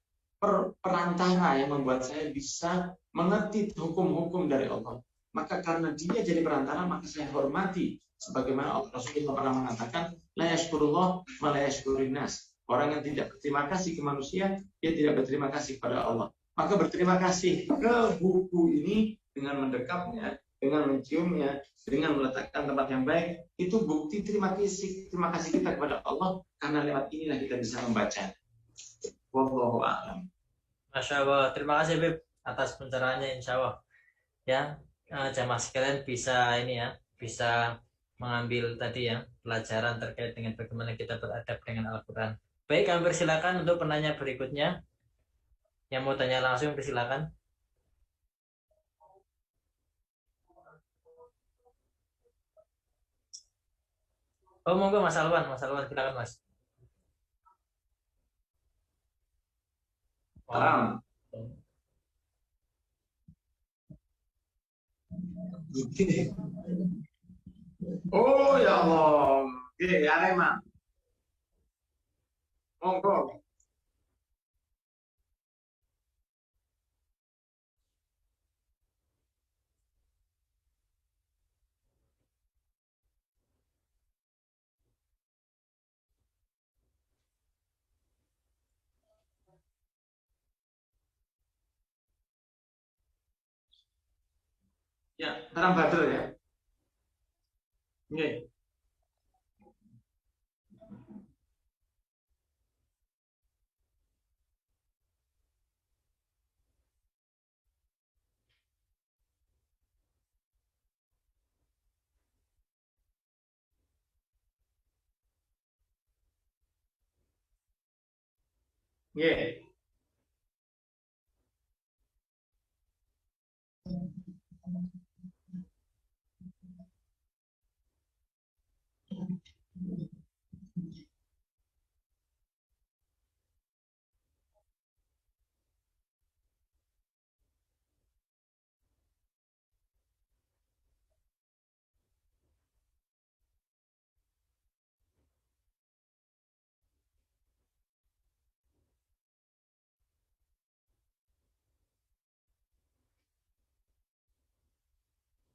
perantara yang membuat saya bisa mengerti hukum-hukum dari Allah. Maka karena dia jadi perantara, maka saya hormati. Sebagaimana Rasulullah pernah mengatakan, la yashkurullah wa la yashkurin nas. Orang yang tidak berterima kasih ke manusia, dia tidak berterima kasih kepada Allah. Maka berterima kasih ke buku ini dengan mendekapnya, dengan menciumnya, dengan meletakkan tempat yang baik, itu bukti terima kasih kita kepada Allah, karena lewat inilah kita bisa membaca. Wallahu a'lam. Masya Allah, terima kasih Beb atas pencerahannya, insya Allah ya, jamaah sekalian bisa ini ya, bisa mengambil tadi ya pelajaran terkait dengan bagaimana kita beradab dengan Al-Quran. Baik, kami persilakan untuk penanya berikutnya. Yang mau tanya langsung persilakan. Oh, monggo Mas Alwan silakan Mas. Salam. Oh ya Allah, oke, Arema. Monggo. Ya, terang Badr ya. Oke. Oke.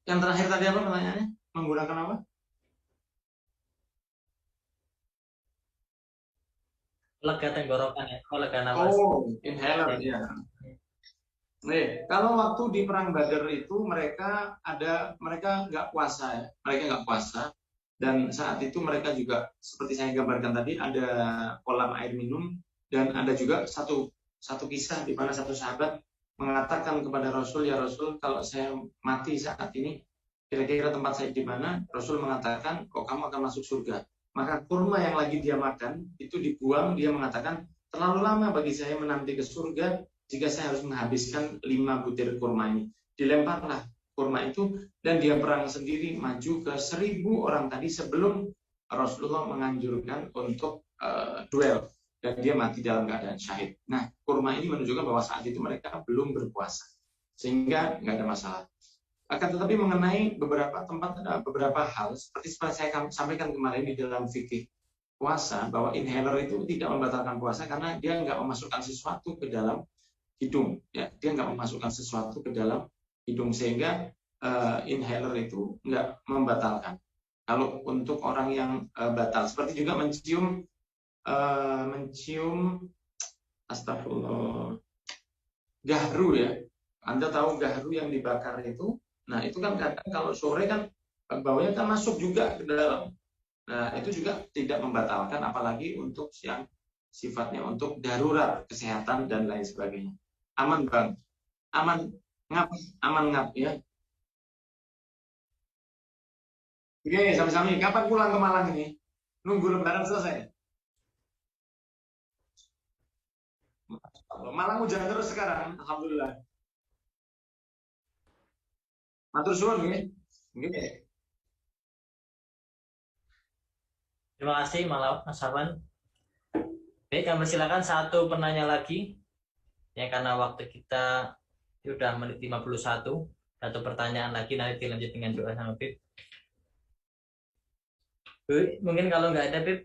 Yang terakhir tadi apa pertanyaannya? Menggunakan apa? lega tenggorokan ya, oh lega nafas. Oh, inhaler ya. Nih, kalau waktu di perang Badar itu mereka nggak puasa ya, mereka nggak puasa, dan saat itu mereka juga seperti saya gambarkan tadi ada kolam air minum, dan ada juga satu kisah di mana satu sahabat mengatakan kepada Rasul, ya Rasul, kalau saya mati saat ini, kira-kira tempat saya di mana? Rasul mengatakan, kok kamu akan masuk surga. Maka kurma yang lagi dia makan itu dibuang, dia mengatakan terlalu lama bagi saya menanti ke surga jika saya harus menghabiskan 5 butir kurma ini. Dilemparlah kurma itu dan dia perang sendiri maju ke 1.000 orang tadi sebelum Rasulullah menganjurkan untuk duel, dan dia mati dalam keadaan syahid. Nah, kurma ini menunjukkan bahwa saat itu mereka belum berpuasa, sehingga nggak ada masalah. Akan tetapi mengenai beberapa tempat, ada beberapa hal seperti saya sampaikan kemarin di dalam fikih puasa, bahwa inhaler itu tidak membatalkan puasa karena dia nggak memasukkan sesuatu ke dalam hidung, ya, dia nggak memasukkan sesuatu ke dalam hidung, sehingga inhaler itu nggak membatalkan. Kalau untuk orang yang batal, seperti juga mencium astagfirullah, gahru ya. Anda tahu gahru yang dibakar itu? Nah, itu kan kadang kalau sore kan baunya kan masuk juga ke dalam. Nah, itu juga tidak membatalkan, apalagi untuk yang sifatnya untuk darurat kesehatan dan lain sebagainya. Aman bang, aman ngap ya. Oke, sami-sami. Kapan pulang ke Malang ini? Nunggu Lebaran selesai. Malang hujan terus sekarang, alhamdulillah. Matur suwun nggih. Nggih. Terima kasih Mas Afwan. Baik, kami silakan satu penanya lagi. Ya, karena waktu kita sudah menit 51. Satu pertanyaan lagi, nanti dilanjut dengan doa sama Bib. Mungkin kalau nggak ada Bib,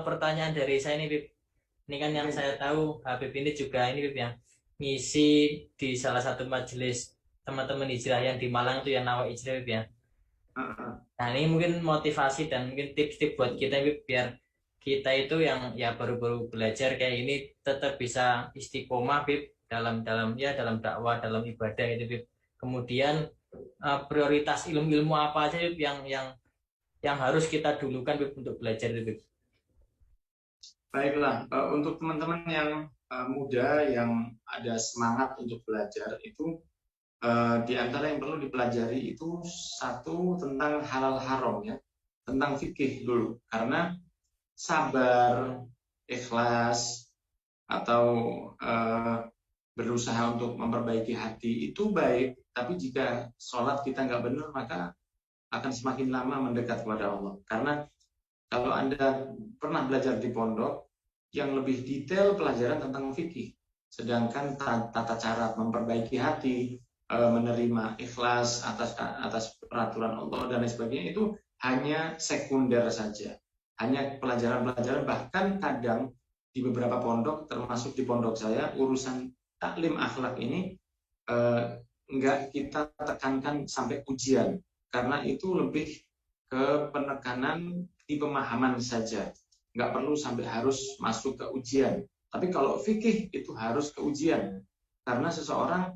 pertanyaan dari saya ini Bib. Ini kan yang saya tahu Habib ini juga ini Bib yang ngisi di salah satu majelis teman-teman hijrah yang di Malang itu yang Nawa Hijrah Bib ya. Nah, ini mungkin motivasi dan mungkin tips-tips buat kita Bib, biar kita itu yang ya baru-baru belajar kayak ini tetap bisa istiqomah Bib dalam dakwah, dalam ibadah itu Bib. Kemudian prioritas ilmu apa aja Bib yang harus kita dulukan Bib untuk belajar itu Bib. Baiklah, untuk teman-teman yang muda yang ada semangat untuk belajar itu, di antara yang perlu dipelajari itu satu tentang halal haram ya, tentang fikih dulu, karena sabar, ikhlas, atau berusaha untuk memperbaiki hati itu baik, tapi jika sholat kita nggak benar maka akan semakin lama mendekat kepada Allah. Karena kalau Anda pernah belajar di pondok, yang lebih detail pelajaran tentang fikih, sedangkan tata cara memperbaiki hati, menerima ikhlas atas peraturan Allah dan lain sebagainya itu hanya sekunder saja. Hanya pelajaran-pelajaran, bahkan kadang di beberapa pondok, termasuk di pondok saya, urusan taklim akhlak ini enggak kita tekankan sampai ujian, karena itu lebih ke penekanan di pemahaman saja, nggak perlu sampai harus masuk ke ujian. Tapi kalau fikih itu harus ke ujian, karena seseorang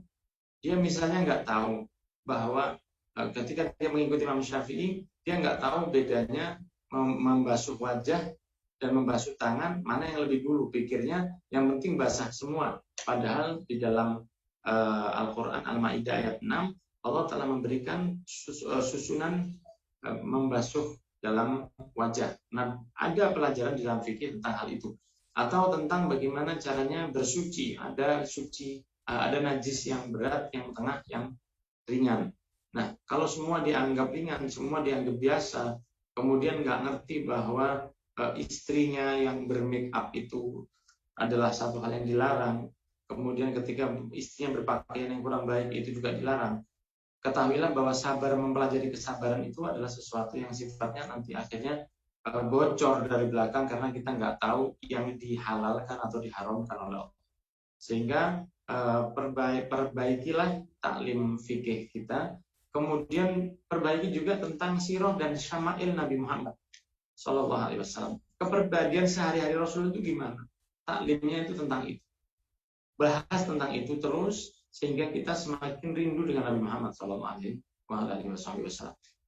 dia misalnya nggak tahu bahwa ketika dia mengikuti Imam Syafi'i, dia nggak tahu bedanya membasuh wajah dan membasuh tangan, mana yang lebih dulu. Pikirnya yang penting basah semua. Padahal di dalam Al-Quran Al-Ma'idah ayat 6, Allah telah memberikan susunan membasuh dalam wajah. Nah, ada pelajaran di dalam fikih tentang hal itu. Atau tentang bagaimana caranya bersuci. Ada suci, ada najis yang berat, yang tengah, yang ringan. Nah, kalau semua dianggap ringan, semua dianggap biasa, kemudian nggak ngerti bahwa istrinya yang bermake up itu adalah satu hal yang dilarang, kemudian ketika istrinya berpakaian yang kurang baik itu juga dilarang, ketahuilah bahwa sabar, mempelajari kesabaran itu adalah sesuatu yang sifatnya nanti akhirnya bocor dari belakang karena kita nggak tahu yang dihalalkan atau diharamkan oleh Allah. Sehingga perbaikilah taklim fikih kita, kemudian perbaiki juga tentang sirah dan syama'il Nabi Muhammad Sallallahu Alaihi Wasallam. kepribadian sehari-hari Rasul itu gimana. Taklimnya itu tentang itu. Bahas tentang itu terus sehingga kita semakin rindu dengan Nabi Muhammad SAW.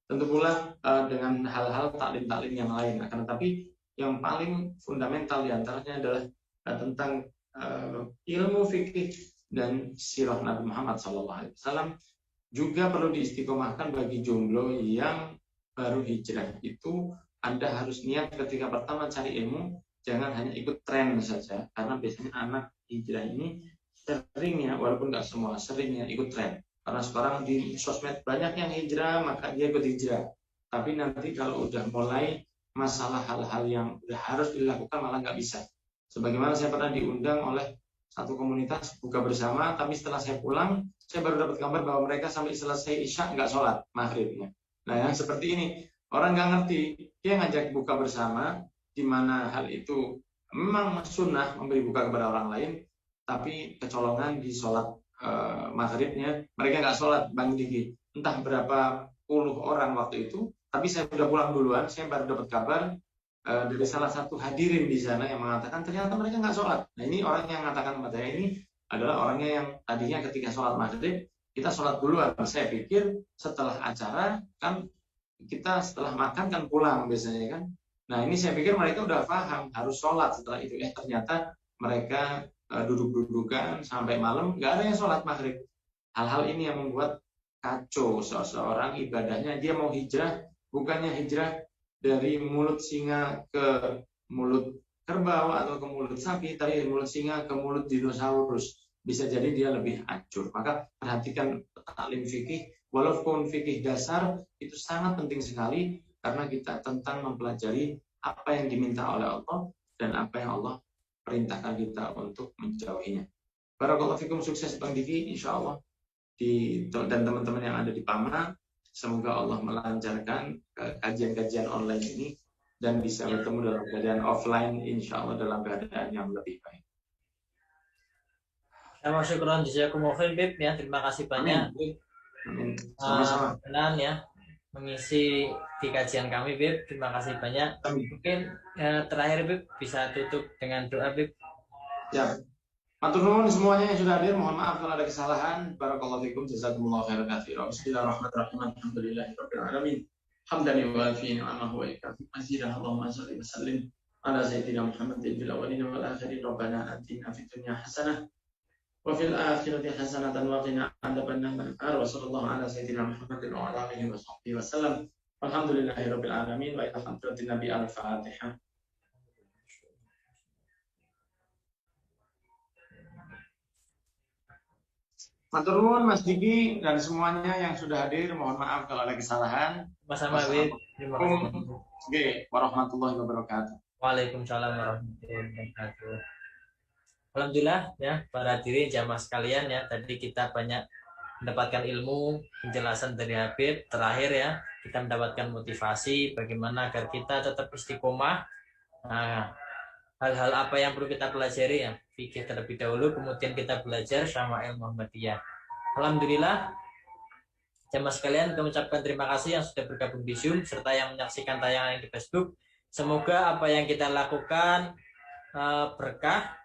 Tentu pula dengan hal-hal taklim-taklim yang lain. Akan tetapi yang paling fundamental diantaranya adalah tentang ilmu fikih dan sirah Nabi Muhammad SAW. Juga perlu diistiqomahkan bagi jomblo yang baru hijrah itu, Anda harus niat ketika pertama cari ilmu, jangan hanya ikut tren saja, karena biasanya anak hijrah ini seringnya, walaupun nggak semua, seringnya ikut tren. Karena sekarang di sosmed banyak yang hijrah, maka dia ikut hijrah. Tapi nanti kalau udah mulai masalah hal-hal yang udah harus dilakukan malah nggak bisa. Sebagaimana saya pernah diundang oleh satu komunitas buka bersama, tapi setelah saya pulang, saya baru dapat kabar bahwa mereka sampai selesai isya nggak sholat maghribnya. Nah, yang seperti ini orang nggak ngerti, dia ngajak buka bersama, di mana hal itu memang sunnah memberi buka kepada orang lain, tapi kecolongan di sholat maghribnya, mereka nggak sholat, Bang Diki. Entah berapa puluh orang waktu itu, tapi saya sudah pulang duluan, saya baru dapat kabar dari salah satu hadirin di sana yang mengatakan ternyata mereka nggak sholat. Nah, ini orang yang mengatakan kepada saya ini adalah orangnya yang tadinya ketika sholat maghrib kita sholat duluan. Saya pikir setelah acara kan kita setelah makan kan pulang biasanya kan. Nah, ini saya pikir mereka udah paham harus sholat setelah itu. Ternyata mereka duduk-dudukan sampai malam nggak ada yang sholat maghrib. Hal-hal ini yang membuat kacau seseorang ibadahnya. Dia mau hijrah, bukannya hijrah dari mulut singa ke mulut kerbau atau ke mulut sapi, tapi dari mulut singa ke mulut dinosaurus. Bisa jadi dia lebih hancur. Maka perhatikan taklim fikih, walaupun fikih dasar itu sangat penting sekali karena kita tentang mempelajari apa yang diminta oleh Allah dan apa yang Allah perintahkan kita untuk menjauhinya. Barakallahu fikum, sukses Bang Diki, insya Allah dan teman-teman yang ada di PAMA. Semoga Allah melancarkan kajian-kajian online ini dan bisa bertemu dalam keadaan offline, insya Allah dalam keadaan yang lebih baik. Syukran jazakumullah khair Bib ya, terima kasih banyak. Amin. Sama-sama. Benar ya mengisi di kajian kami Bib, terima kasih banyak. Mungkin terakhir Bib bisa tutup dengan doa Bib. Ya. Matur nuwun semuanya yang sudah hadir, mohon maaf kalau ada kesalahan. Barakallahu fikum, jazakumullahu khairan katsiran. Bismillahirrahmanirrahim. Alhamdulillahirabbil alamin. Hamdan yuwafi ni'amahu wa yukafi mazidah. Allahumma shalli wa sallim ala sayyidina Muhammadin fil awwalin wal akhirin. Rabbana atina fid dunya hasanah wa fil akhirati hasanatan wa qina adzabannar. Wa sallallahu ala sayyidina Muhammadin wa ala alihi wa sahbihi wasallam. Alhamdulillahirabbil alamin wa ila hadratin nabi al-Fatihah. Matur nuwun Mas Diki dan semuanya yang sudah hadir, mohon maaf kalau ada kesalahan. Sama-sama Bib. Terima kasih. Oke, warahmatullahi wabarakatuh. Waalaikumsalam warahmatullahi wabarakatuh. Alhamdulillah ya para hadirin jamaah sekalian ya, tadi kita banyak mendapatkan ilmu, penjelasan dari Habib. Terakhir ya, kita mendapatkan motivasi bagaimana agar kita tetap istiqomah. Nah, hal-hal apa yang perlu kita pelajari ya, fikih terlebih dahulu, kemudian kita belajar Syama'il Muhammadiyah. Alhamdulillah jamaah sekalian, kami ucapkan terima kasih yang sudah bergabung di Zoom serta yang menyaksikan tayangan di Facebook. Semoga apa yang kita lakukan berkah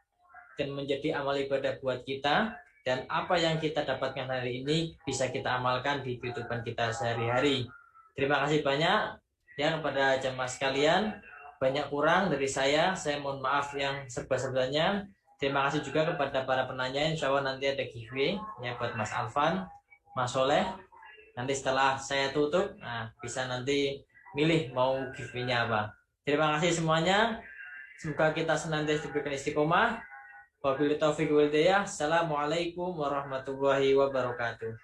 dan menjadi amal ibadah buat kita, dan apa yang kita dapatkan hari ini bisa kita amalkan di kehidupan kita sehari-hari. Terima kasih banyak ya kepada jamaah sekalian. Banyak kurang dari saya mohon maaf yang serba-serbanya. Terima kasih juga kepada para penanya. Insya Allah nanti ada giveaway ya buat Mas Alvan, Mas Soleh. Nanti setelah saya tutup, bisa nanti milih mau giveaway-nya apa. Terima kasih semuanya. Semoga kita senantiasa diberikan istiqomah. Wabillahi taufiq wal hidayah. Assalamualaikum warahmatullahi wabarakatuh.